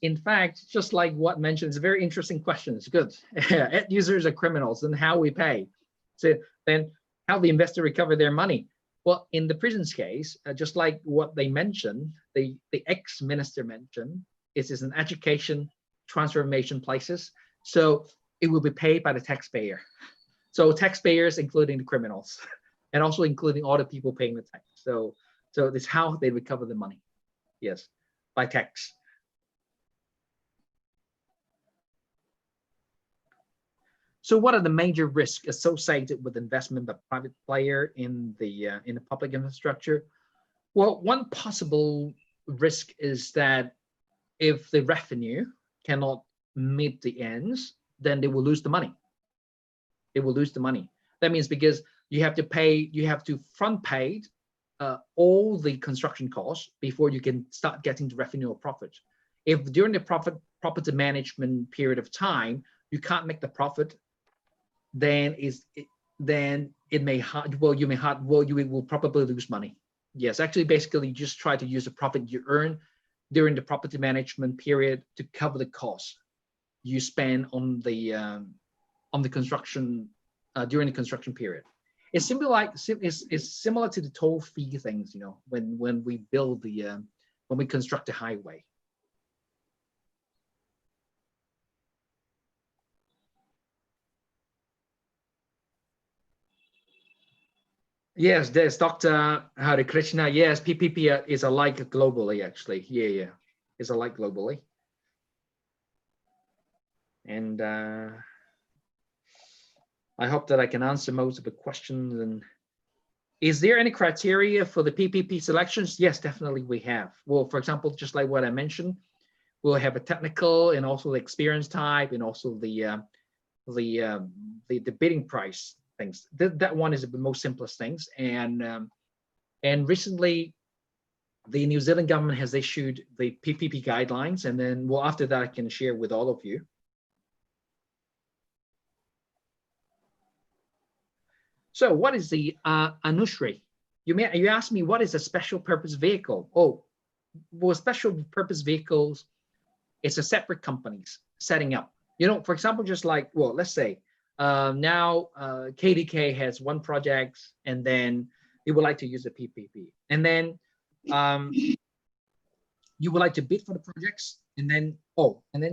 just like what mentioned, it's a very interesting question. It's good. End users are criminals, and how we pay. So then, how the investor recover their money? Well, in the prison's case, just like what they mentioned, the ex-minister mentioned, it is an education transformation places. So it will be paid by the taxpayer. So taxpayers, including the criminals, and also including all the people paying the tax. So this is how they recover the money. Yes, by tax. So what are the major risks associated with investment by private player in the public infrastructure? Well, one possible risk is that if the revenue cannot meet the ends, then they will lose the money. They will lose the money. That means because you have to front pay all the construction costs before you can start getting the revenue or profit. If during the property management period of time you can't make the profit, then you will probably lose money. Yes, actually, basically, just try to use the profit you earn during the property management period to cover the costs you spend on the construction during the construction period. It's similar to the toll fee things, you know, when we build when we construct a highway. Yes, there's Dr. Hare Krishna. Yes, PPP is alike globally, actually. Yeah, it's alike globally. And I hope that I can answer most of the questions. And is there any criteria for the PPP selections? Yes, definitely we have. Well, for example, just like what I mentioned, we'll have a technical and also the experience type and also the bidding price things. That one is the most simplest things. And recently, the New Zealand government has issued the PPP guidelines, and then well after that I can share with all of you. So what is the Anushri? You asked me what is a special purpose vehicle? Oh, well, special purpose vehicles, it's a separate companies setting up. You know, for example, just like, well, let's say now KDK has one project, and then you would like to use a PPP, and then you would like to bid for the projects, and then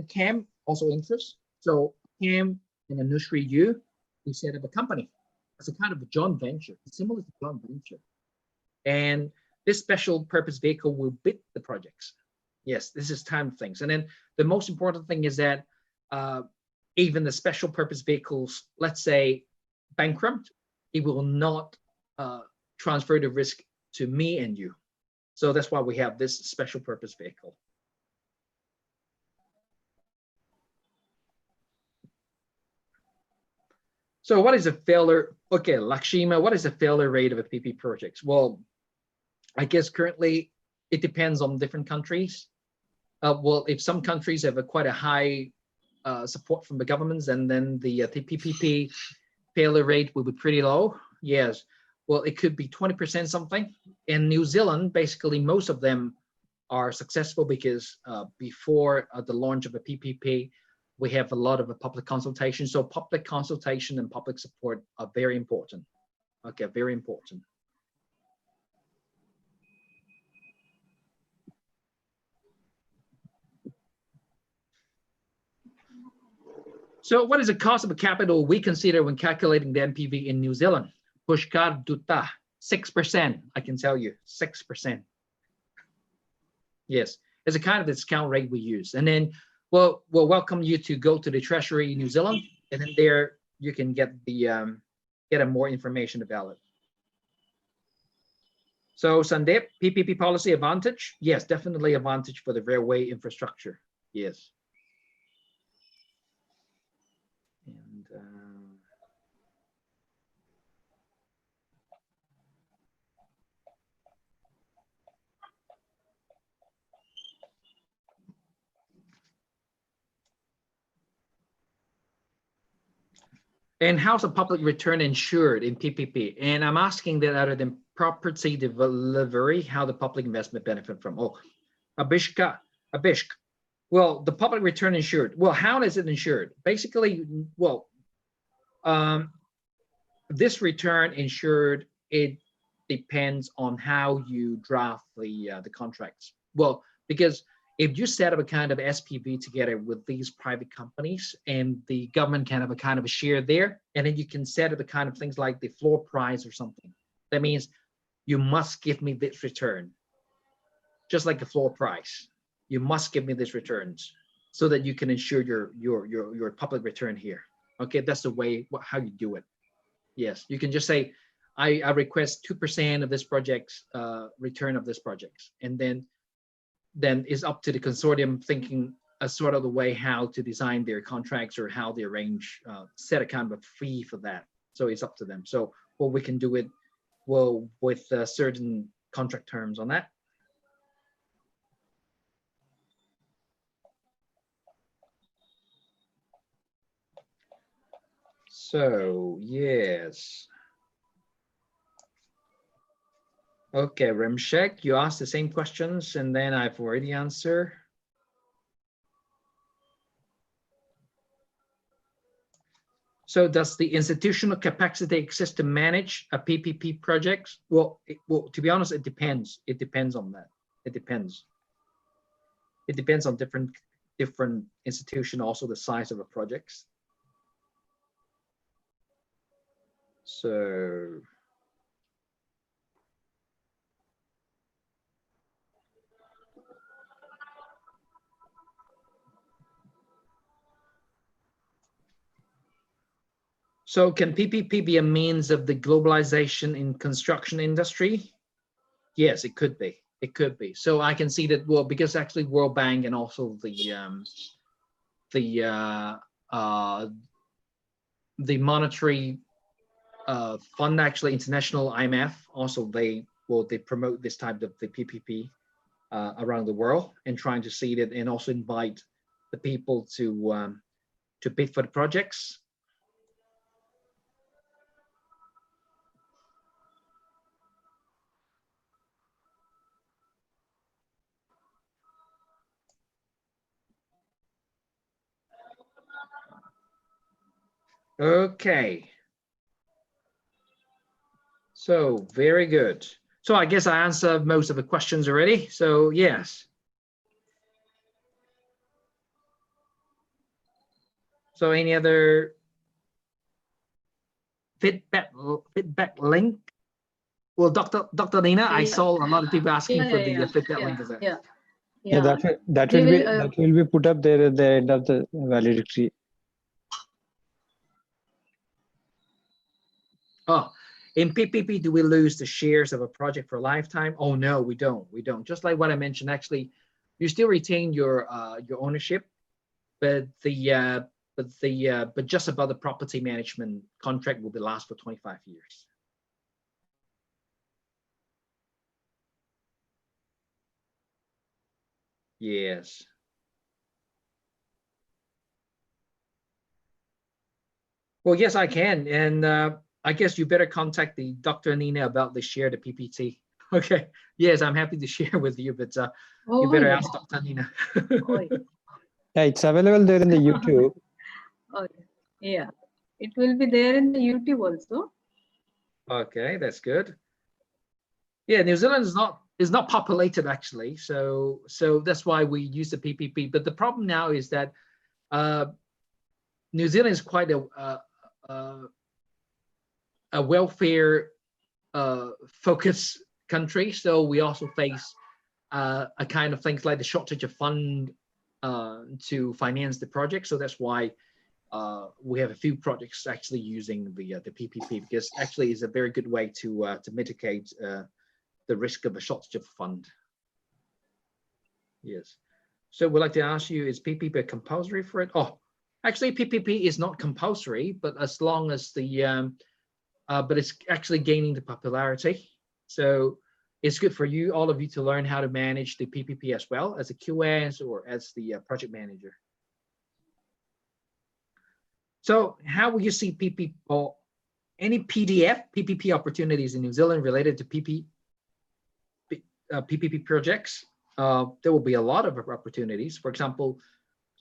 CAM also interests. So CAM and Anushri, we set up a company. It's a kind of a joint venture. It's similar to joint venture. And this special purpose vehicle will bid the projects. Yes, this is time things. And then the most important thing is that even the special purpose vehicles, let's say bankrupt, it will not transfer the risk to me and you. So that's why we have this special purpose vehicle. So what is a failure? Okay, Lakshima, what is the failure rate of a PP project? Well, I guess currently it depends on different countries. Well, if some countries have quite a high support from the governments, and then the PPP failure rate will be pretty low. Yes, well, it could be 20% something. In New Zealand, basically most of them are successful because before the launch of a PPP, we have a lot of a public consultation. So public consultation and public support are very important. Okay, very important. So what is the cost of capital we consider when calculating the NPV in New Zealand? Pushkar Dutta, 6%, I can tell you, 6%. Yes, it's a kind of discount rate we use. And then we'll welcome you to go to the Treasury in New Zealand, and then there you can get the more information about it. So Sandeep, PPP policy advantage? Yes, definitely advantage for the railway infrastructure. Yes. And how's a public return insured in PPP? And I'm asking that other than property delivery, how the public investment benefit from? Oh, Abishk. Well, the public return insured. Well, how is it insured? Basically, well, this return insured, it depends on how you draft the contracts. Well, because if you set up a kind of SPV together with these private companies, and the government can have a kind of a share there, and then you can set up a kind of things like the floor price or something. That means you must give me this return, just like the floor price. You must give me these returns so that you can ensure your public return here. Okay, that's the way how you do it. Yes, you can just say, I request 2% of this project's return of this project, and then it's up to the consortium thinking a sort of the way how to design their contracts or how they arrange, set a kind of a fee for that. So it's up to them. So what we can do it, well, with certain contract terms on that. So yes. Okay, Remshek, you asked the same questions, and then I've already answered. So does the institutional capacity exist to manage a PPP project? Well, to be honest, it depends. It depends on that. It depends. It depends on different institution, also the size of a project. So So can PPP be a means of the globalization in construction industry? Yes, it could be. It could be. So I can see that, well, because actually World Bank and also the monetary fund, actually international IMF, also they promote this type of the PPP around the world and trying to see that, and also invite the people to bid for the projects. Okay. So very good. So I guess I answered most of the questions already. So yes. So any other feedback link? Well, Dr. Nina, I saw a lot of people asking for the feedback link. Is it? Yeah, that will be put up there at the end of the valedictory. Oh, in PPP, do we lose the shares of a project for a lifetime? Oh no, we don't. We don't. Just like what I mentioned, actually, you still retain your ownership, but just about the property management contract will be last for 25 years. Yes. Well, yes, I can. And I guess you better contact the Dr. Nina about the share the PPT. Okay. Yes, I'm happy to share with you, but you better ask Dr. Nina. Yeah, it's available there in the YouTube. Yeah, it will be there in the YouTube also. Okay, that's good. Yeah, New Zealand is not populated actually, so that's why we use the PPP. But the problem now is that New Zealand is quite a welfare focused country, so we also face a kind of things like the shortage of fund to finance the project. So that's why we have a few projects actually using the PPP, because actually it's a very good way to mitigate the risk of a shortage of fund. Yes. So we'd like to ask you, is PPP compulsory for it? Oh, actually PPP is not compulsory, but as long as the but it's actually gaining the popularity. So it's good for you, all of you, to learn how to manage the PPP as well as a QS or as the project manager. So how will you see PPP or any PPP opportunities in New Zealand related to PPP projects? There will be a lot of opportunities. For example,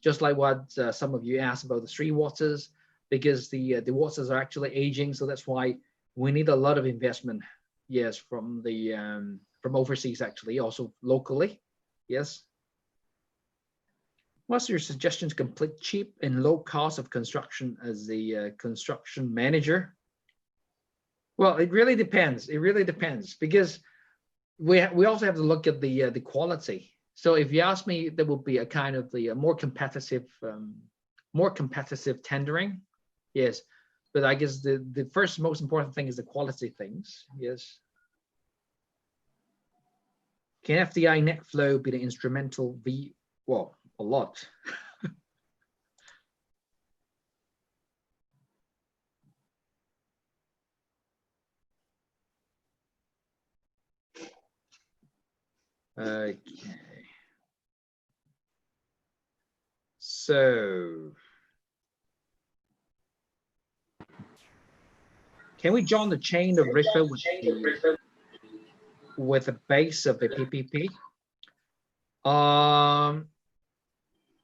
just like what some of you asked about the street waters, because the waters are actually aging, so that's why we need a lot of investment. Yes, from overseas, actually, also locally. Yes. What's your suggestion to complete cheap and low cost of construction as the construction manager? Well, it really depends. It really depends, because we also have to look at the quality. So if you ask me, there will be a kind of the more competitive tendering. Yes, but I guess the first most important thing is the quality things. Yes. Can FDI net flow be the instrumental well, a lot. Okay. So can we join the chain of river with the base of a PPP?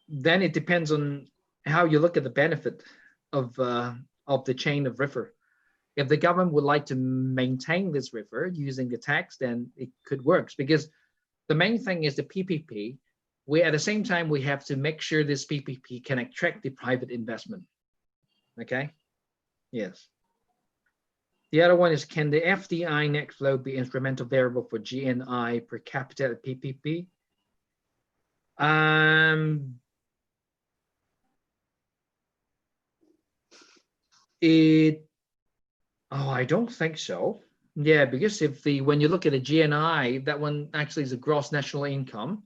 Then it depends on how you look at the benefit of the chain of river. If the government would like to maintain this river using the tax, then it could work, because the main thing is the PPP. At the same time, we have to make sure this PPP can attract the private investment. Okay. Yes. The other one is, can the FDI net flow be instrumental variable for GNI per capita at PPP? I don't think so. Yeah, because when you look at the GNI, that one actually is a gross national income,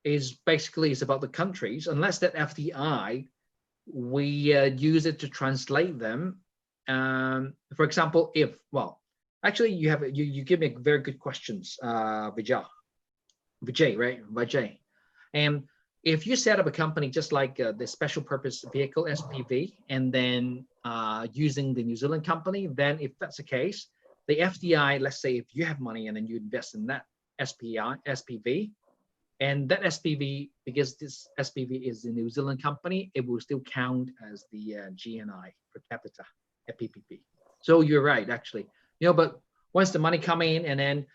is about the countries. Unless that FDI, we use it to translate them. For example, actually you give me very good questions, Vijay, right? Vijay. And if you set up a company just like the special purpose vehicle SPV, and then using the New Zealand company, then if that's the case, the FDI, let's say if you have money and then you invest in that SPV, and that SPV, because this SPV is a New Zealand company, it will still count as the GNI per capita at PPP. So you're right, actually. But once the money come in and then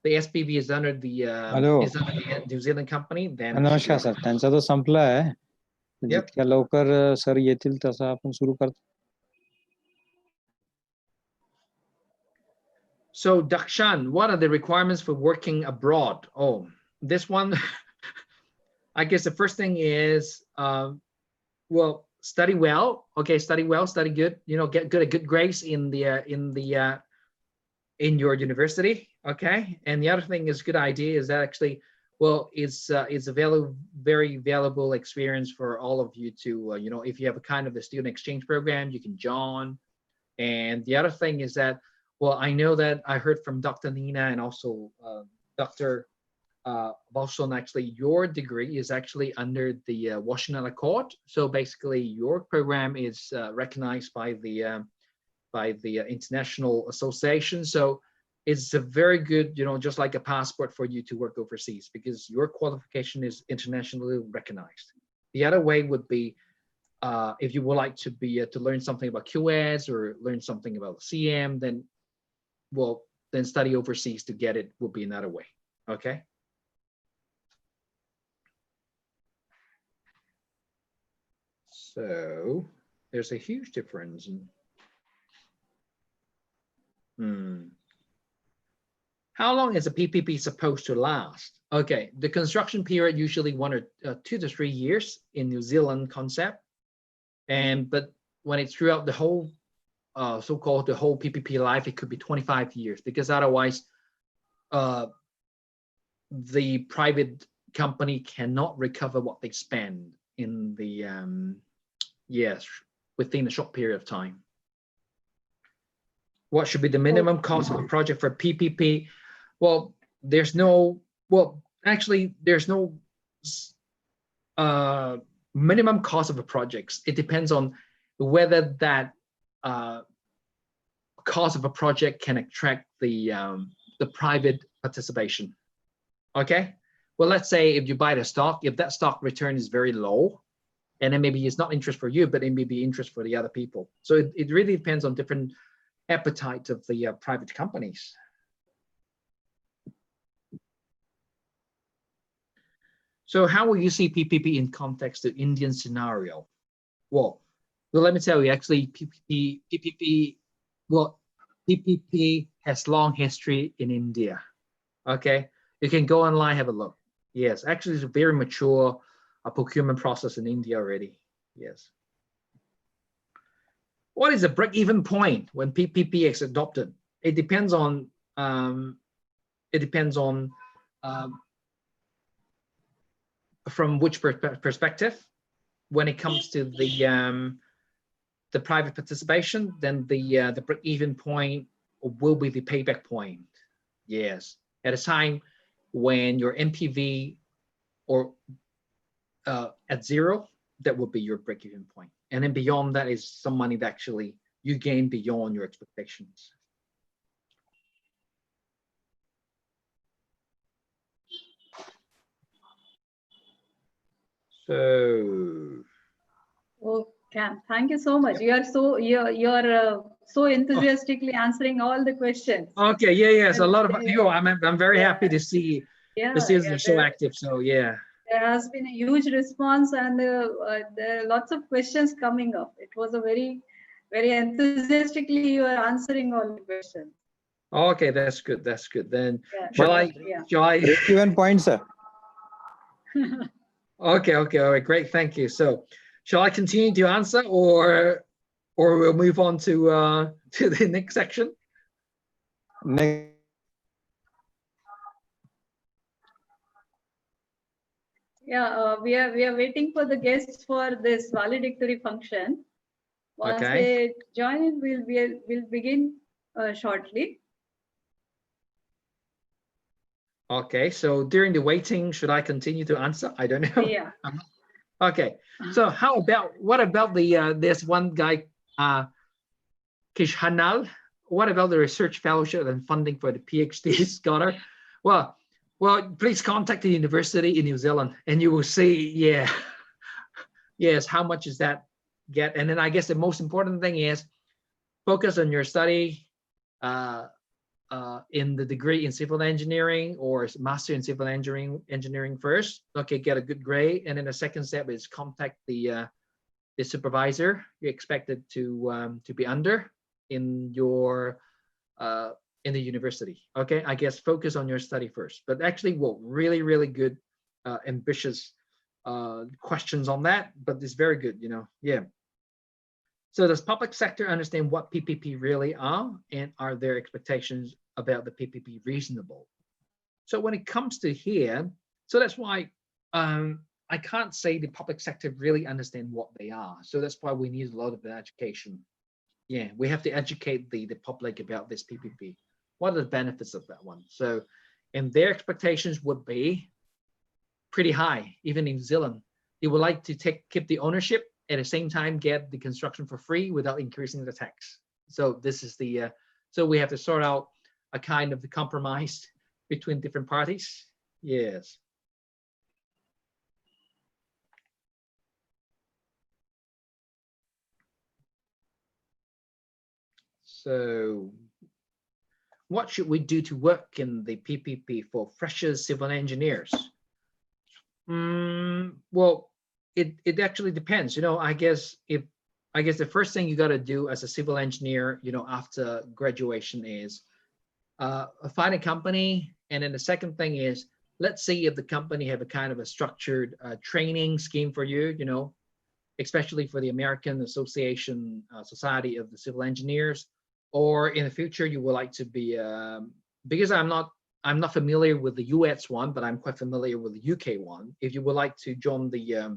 the SPV is under the New Zealand company, then नमस्कार sir, त्यांचा तो संपला आहे. जितक्या लवकर sir येतील तसं आपण सुरू करतो. So Dakshan, what are the requirements for working abroad? Oh, this one, I guess the first thing is, study well. Okay, study well, study good. Get good grades in your university. Okay, and the other thing is good idea is that actually, it's a very valuable experience for all of you to, if you have a kind of a student exchange program, you can join. And the other thing is that, I know that I heard from Dr. Nina and also Dr. Balson, actually, your degree is actually under the Washington Accord. So basically, your program is recognized by the international association. So it's a very good, just like a passport for you to work overseas, because your qualification is internationally recognized. The other way would be, if you would like to learn something about QS or learn something about CM, then study overseas to get it would be another way. Okay. So there's a huge difference. How long is a PPP supposed to last? Okay, the construction period usually 1 or 2 to 3 years in New Zealand concept, but when it's throughout the whole so-called the whole PPP life, it could be 25 years, because otherwise the private company cannot recover what they spend in the within a short period of time. What should be the minimum cost of a project for PPP? There's no minimum cost of a project. It depends on whether that cost of a project can attract the private participation. Okay. Let's say if you buy the stock, if that stock return is very low, and then maybe it's not interest for you, but it may be interest for the other people. So it really depends on different appetite of the private companies. So how will you see PPP in context of Indian scenario? Well, let me tell you, actually, PPP has long history in India. Okay, you can go online, have a look. Yes, actually, it's a very mature procurement process in India already. Yes. What is the break-even point when PPP is adopted? It depends on from which perspective. When it comes to the private participation, then the break-even point will be the payback point. Yes, at a time when your NPV or at zero, that will be your break-even point. And then beyond that is some money that actually you gain beyond your expectations. So. Oh, Cam, thank you so much. You're so enthusiastically answering all the questions. Okay, yes, a lot of you. I'm very happy to see the students are so active. So yeah. There has been a huge response, and there are lots of questions coming up. It was a very, very enthusiastically you are answering all the questions. Okay, that's good. That's good. Then Shall I? Even points, sir. Okay. All right. Great. Thank you. So, shall I continue to answer, or or we'll move on to the next section. Next. Yeah, we are waiting for the guests for this valedictory function. Once Okay. they join, we'll begin shortly. Okay, so during the waiting, should I continue to answer? I don't know. Yeah. Okay, so what about the there's one guy, Kishanal. What about the research fellowship and funding for the PhD scholar? Well, please contact the university in New Zealand and you will see, yeah, yes, how much is that get? And then I guess the most important thing is focus on your study in the degree in civil engineering or master in civil engineering first. Okay, get a good grade, and then the second step is contact the supervisor you're expected to be under in your in the university. Okay, I guess focus on your study first. But actually, well, really good, ambitious questions on that. But it's very good, you know. Yeah. So does public sector understand what PPP really are, and are their expectations about the PPP reasonable? So when it comes to here, so that's why I can't say the public sector really understand what they are. So that's why we need a lot of education. Yeah, we have to educate the public about this PPP. What are the benefits of that one? So, and their expectations would be pretty high, even in New Zealand. They would like to keep the ownership, at the same time get the construction for free without increasing the tax. So this is the, so we have to sort out a kind of the compromise between different parties. Yes. So what should we do to work in the PPP for freshers civil engineers? Well, it actually depends. You know, I guess the first thing you got to do as a civil engineer, you know, after graduation is find a company, and then the second thing is, let's see if the company have a kind of a structured training scheme for you. You know, especially for the American Association Society of the Civil Engineers, or in the future you would like to be because I'm not familiar with the US one, but I'm quite familiar with the UK one. If you would like to join the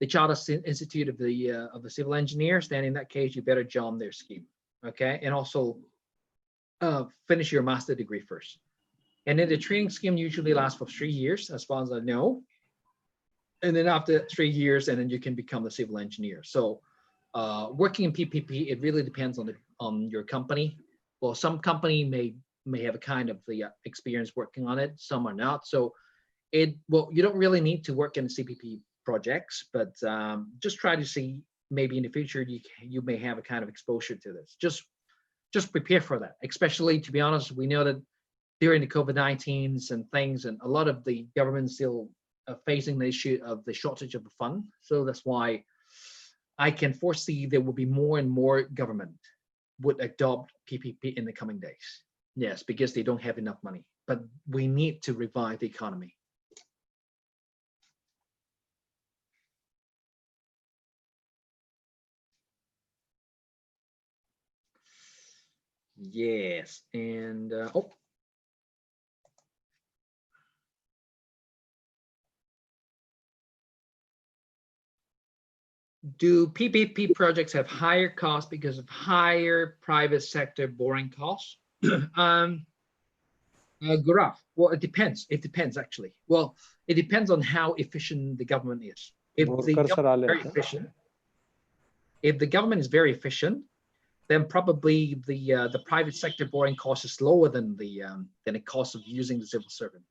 Chartered Institute of the Civil Engineers, then in that case you better join their scheme. Okay, and also finish your master degree first. And then the training scheme usually lasts for 3 years, as far as I know. And then after 3 years, and then you can become a civil engineer. So working in PPP, it really depends on your company. Well, some company may have a kind of the experience working on it, some are not. So you don't really need to work in CPP projects, but just try to see maybe in the future you may have a kind of exposure to this. Just prepare for that. Especially, to be honest, we know that during the COVID-19s and things, and a lot of the government still facing the issue of the shortage of the fund. So that's why I can foresee there will be more and more government would adopt PPP in the coming days. Yes, because they don't have enough money, but we need to revive the economy. Yes, and do PPP projects have higher costs because of higher private sector borrowing costs? Gaurav, well, it depends. It depends, actually. Well, it depends on how efficient the government is. If the government is very efficient, then probably the private sector borrowing cost is lower than the cost of using the civil servant.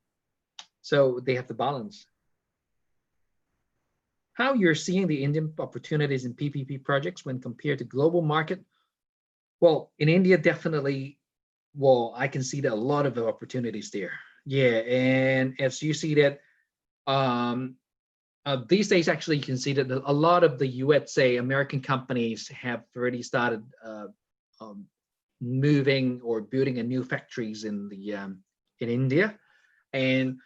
So they have to balance. How you're seeing the Indian opportunities in PPP projects when compared to global market? Well, in India, definitely. Well, I can see that a lot of opportunities there. Yeah, and as you see that, these days, actually, you can see that a lot of the USA, American companies have already started moving or building a new factories in India, and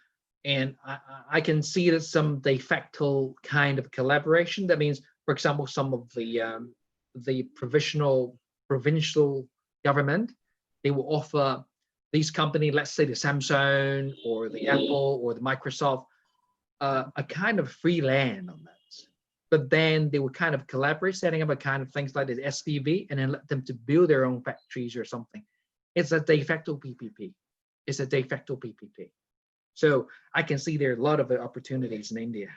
I can see that some de facto kind of collaboration. That means For example, some of the provincial government, they will offer these companies, let's say the Samsung or the Apple or the Microsoft, a kind of free land on that. But then they would kind of collaborate, setting up a kind of things like the STTP, and then let them to build their own factories or something. It's a de facto PPP. It's a de facto PPP. So I can see there are a lot of opportunities in India.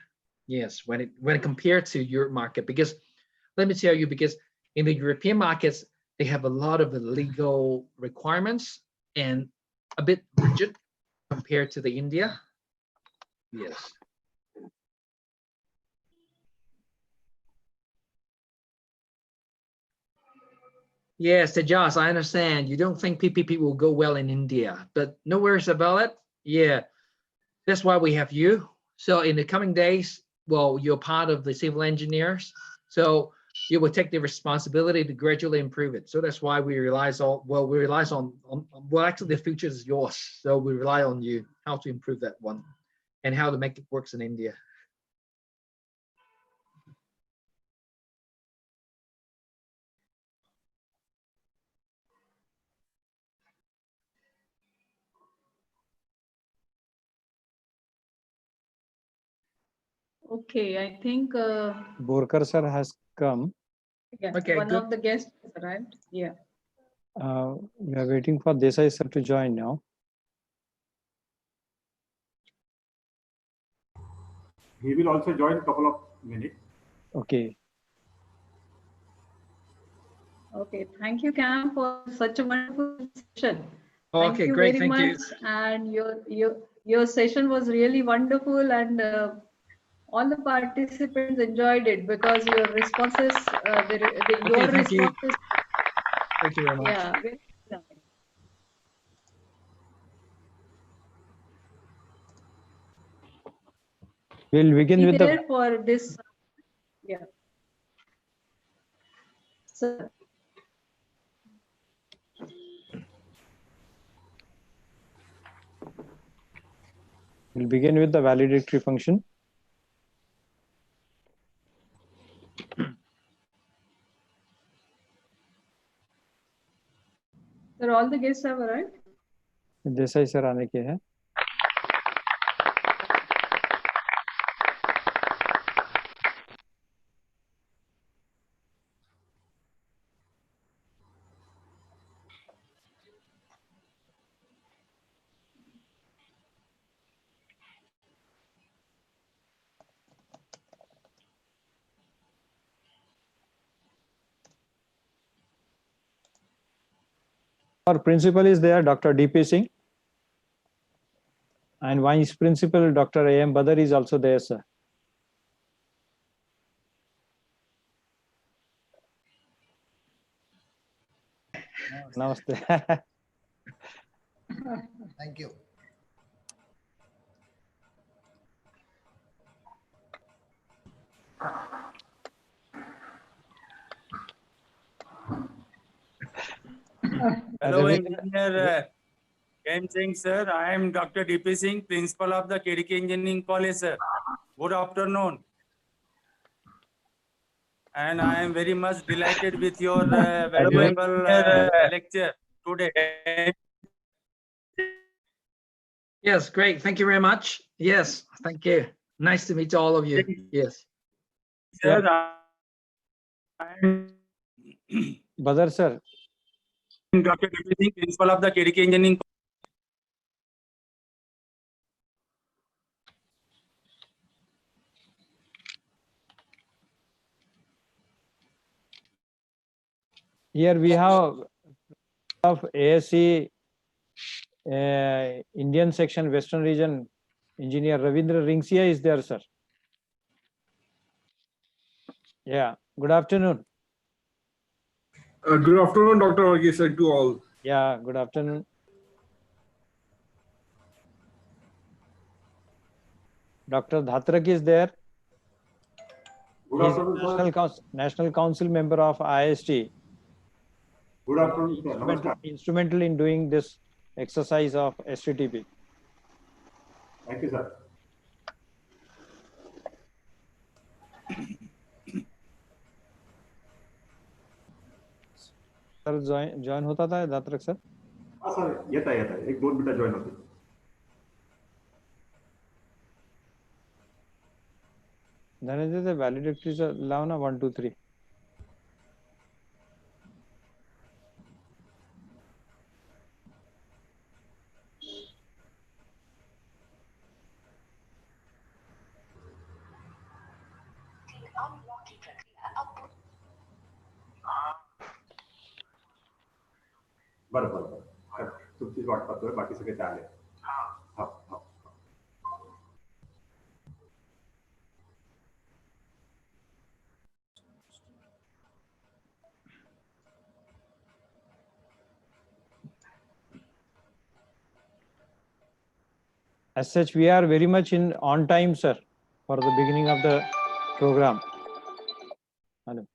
Yes, when it compared to your market, because let me tell you, because in the European markets, they have a lot of legal requirements and a bit rigid compared to the India. Yes. Yes, Tejas, I understand. You don't think PPP will go well in India, but no worries about it. Yeah, that's why we have you. So in the coming days, well, you're part of the civil engineers. So you will take the responsibility to gradually improve it. So that's why we rely on, well, actually the future is yours. So we rely on you, how to improve that one and how to make it work in India. Okay, I think Borkar sir has come. yeah, Okay, one good. of the guests has arrived. Yeah. We are waiting for Desai sir to join now. He will also join a couple of minutes. Okay. Okay, thank you, Cam, for such a wonderful session. Thank Okay, you great. very Thank you. much. And your session was really wonderful, and all the participants enjoyed it because your responses, your thank you. responses, Thank you very much. yeah, very nice. We'll begin Be with there the for this. Yeah. So, valedictory function. sir, all the guests have arrived. Desai sir आने के हैं. Our principal is there, Dr. D.P. Singh. And vice principal, Dr. A.M. Badar is also there, sir. Namaste. Thank you. Hello, Engineer Game Singh, sir. I am Dr. D.P. Singh, Principal of the KDK Engineering College, sir. Good afternoon. And I am very much delighted with your valuable lecture today. Yes, great. Thank you very much. Yes, thank you. Nice to meet all of you. Yes. Sir, I am Badar, sir. Dr. D.P. Singh, Principal of the KDK Engineering College. Here we have of ASC Indian section, Western region, engineer Ravindra Ringsia is there, sir. Yeah, good afternoon. Good afternoon, Dr. Varghese, to all. Yeah, good afternoon. Dr. Dhatrak is there. Good He is afternoon, sir. National Council member of IST. Good afternoon, sir. Namaskar. Instrumental in doing this exercise of STTP. Thank you, sir. Sir join होता था दात्रक sir? हा sir येत आहे 1-2 मिनिटं join होते. धनंजय ते व्हॅलिडिक्टरीचं लाव ना 1 2 3. बरं. तुमचीच वाट पाहतोय, बाकी सगळे ते आले. हा. As such, we are very much on time, sir, for the beginning of the program. Hello.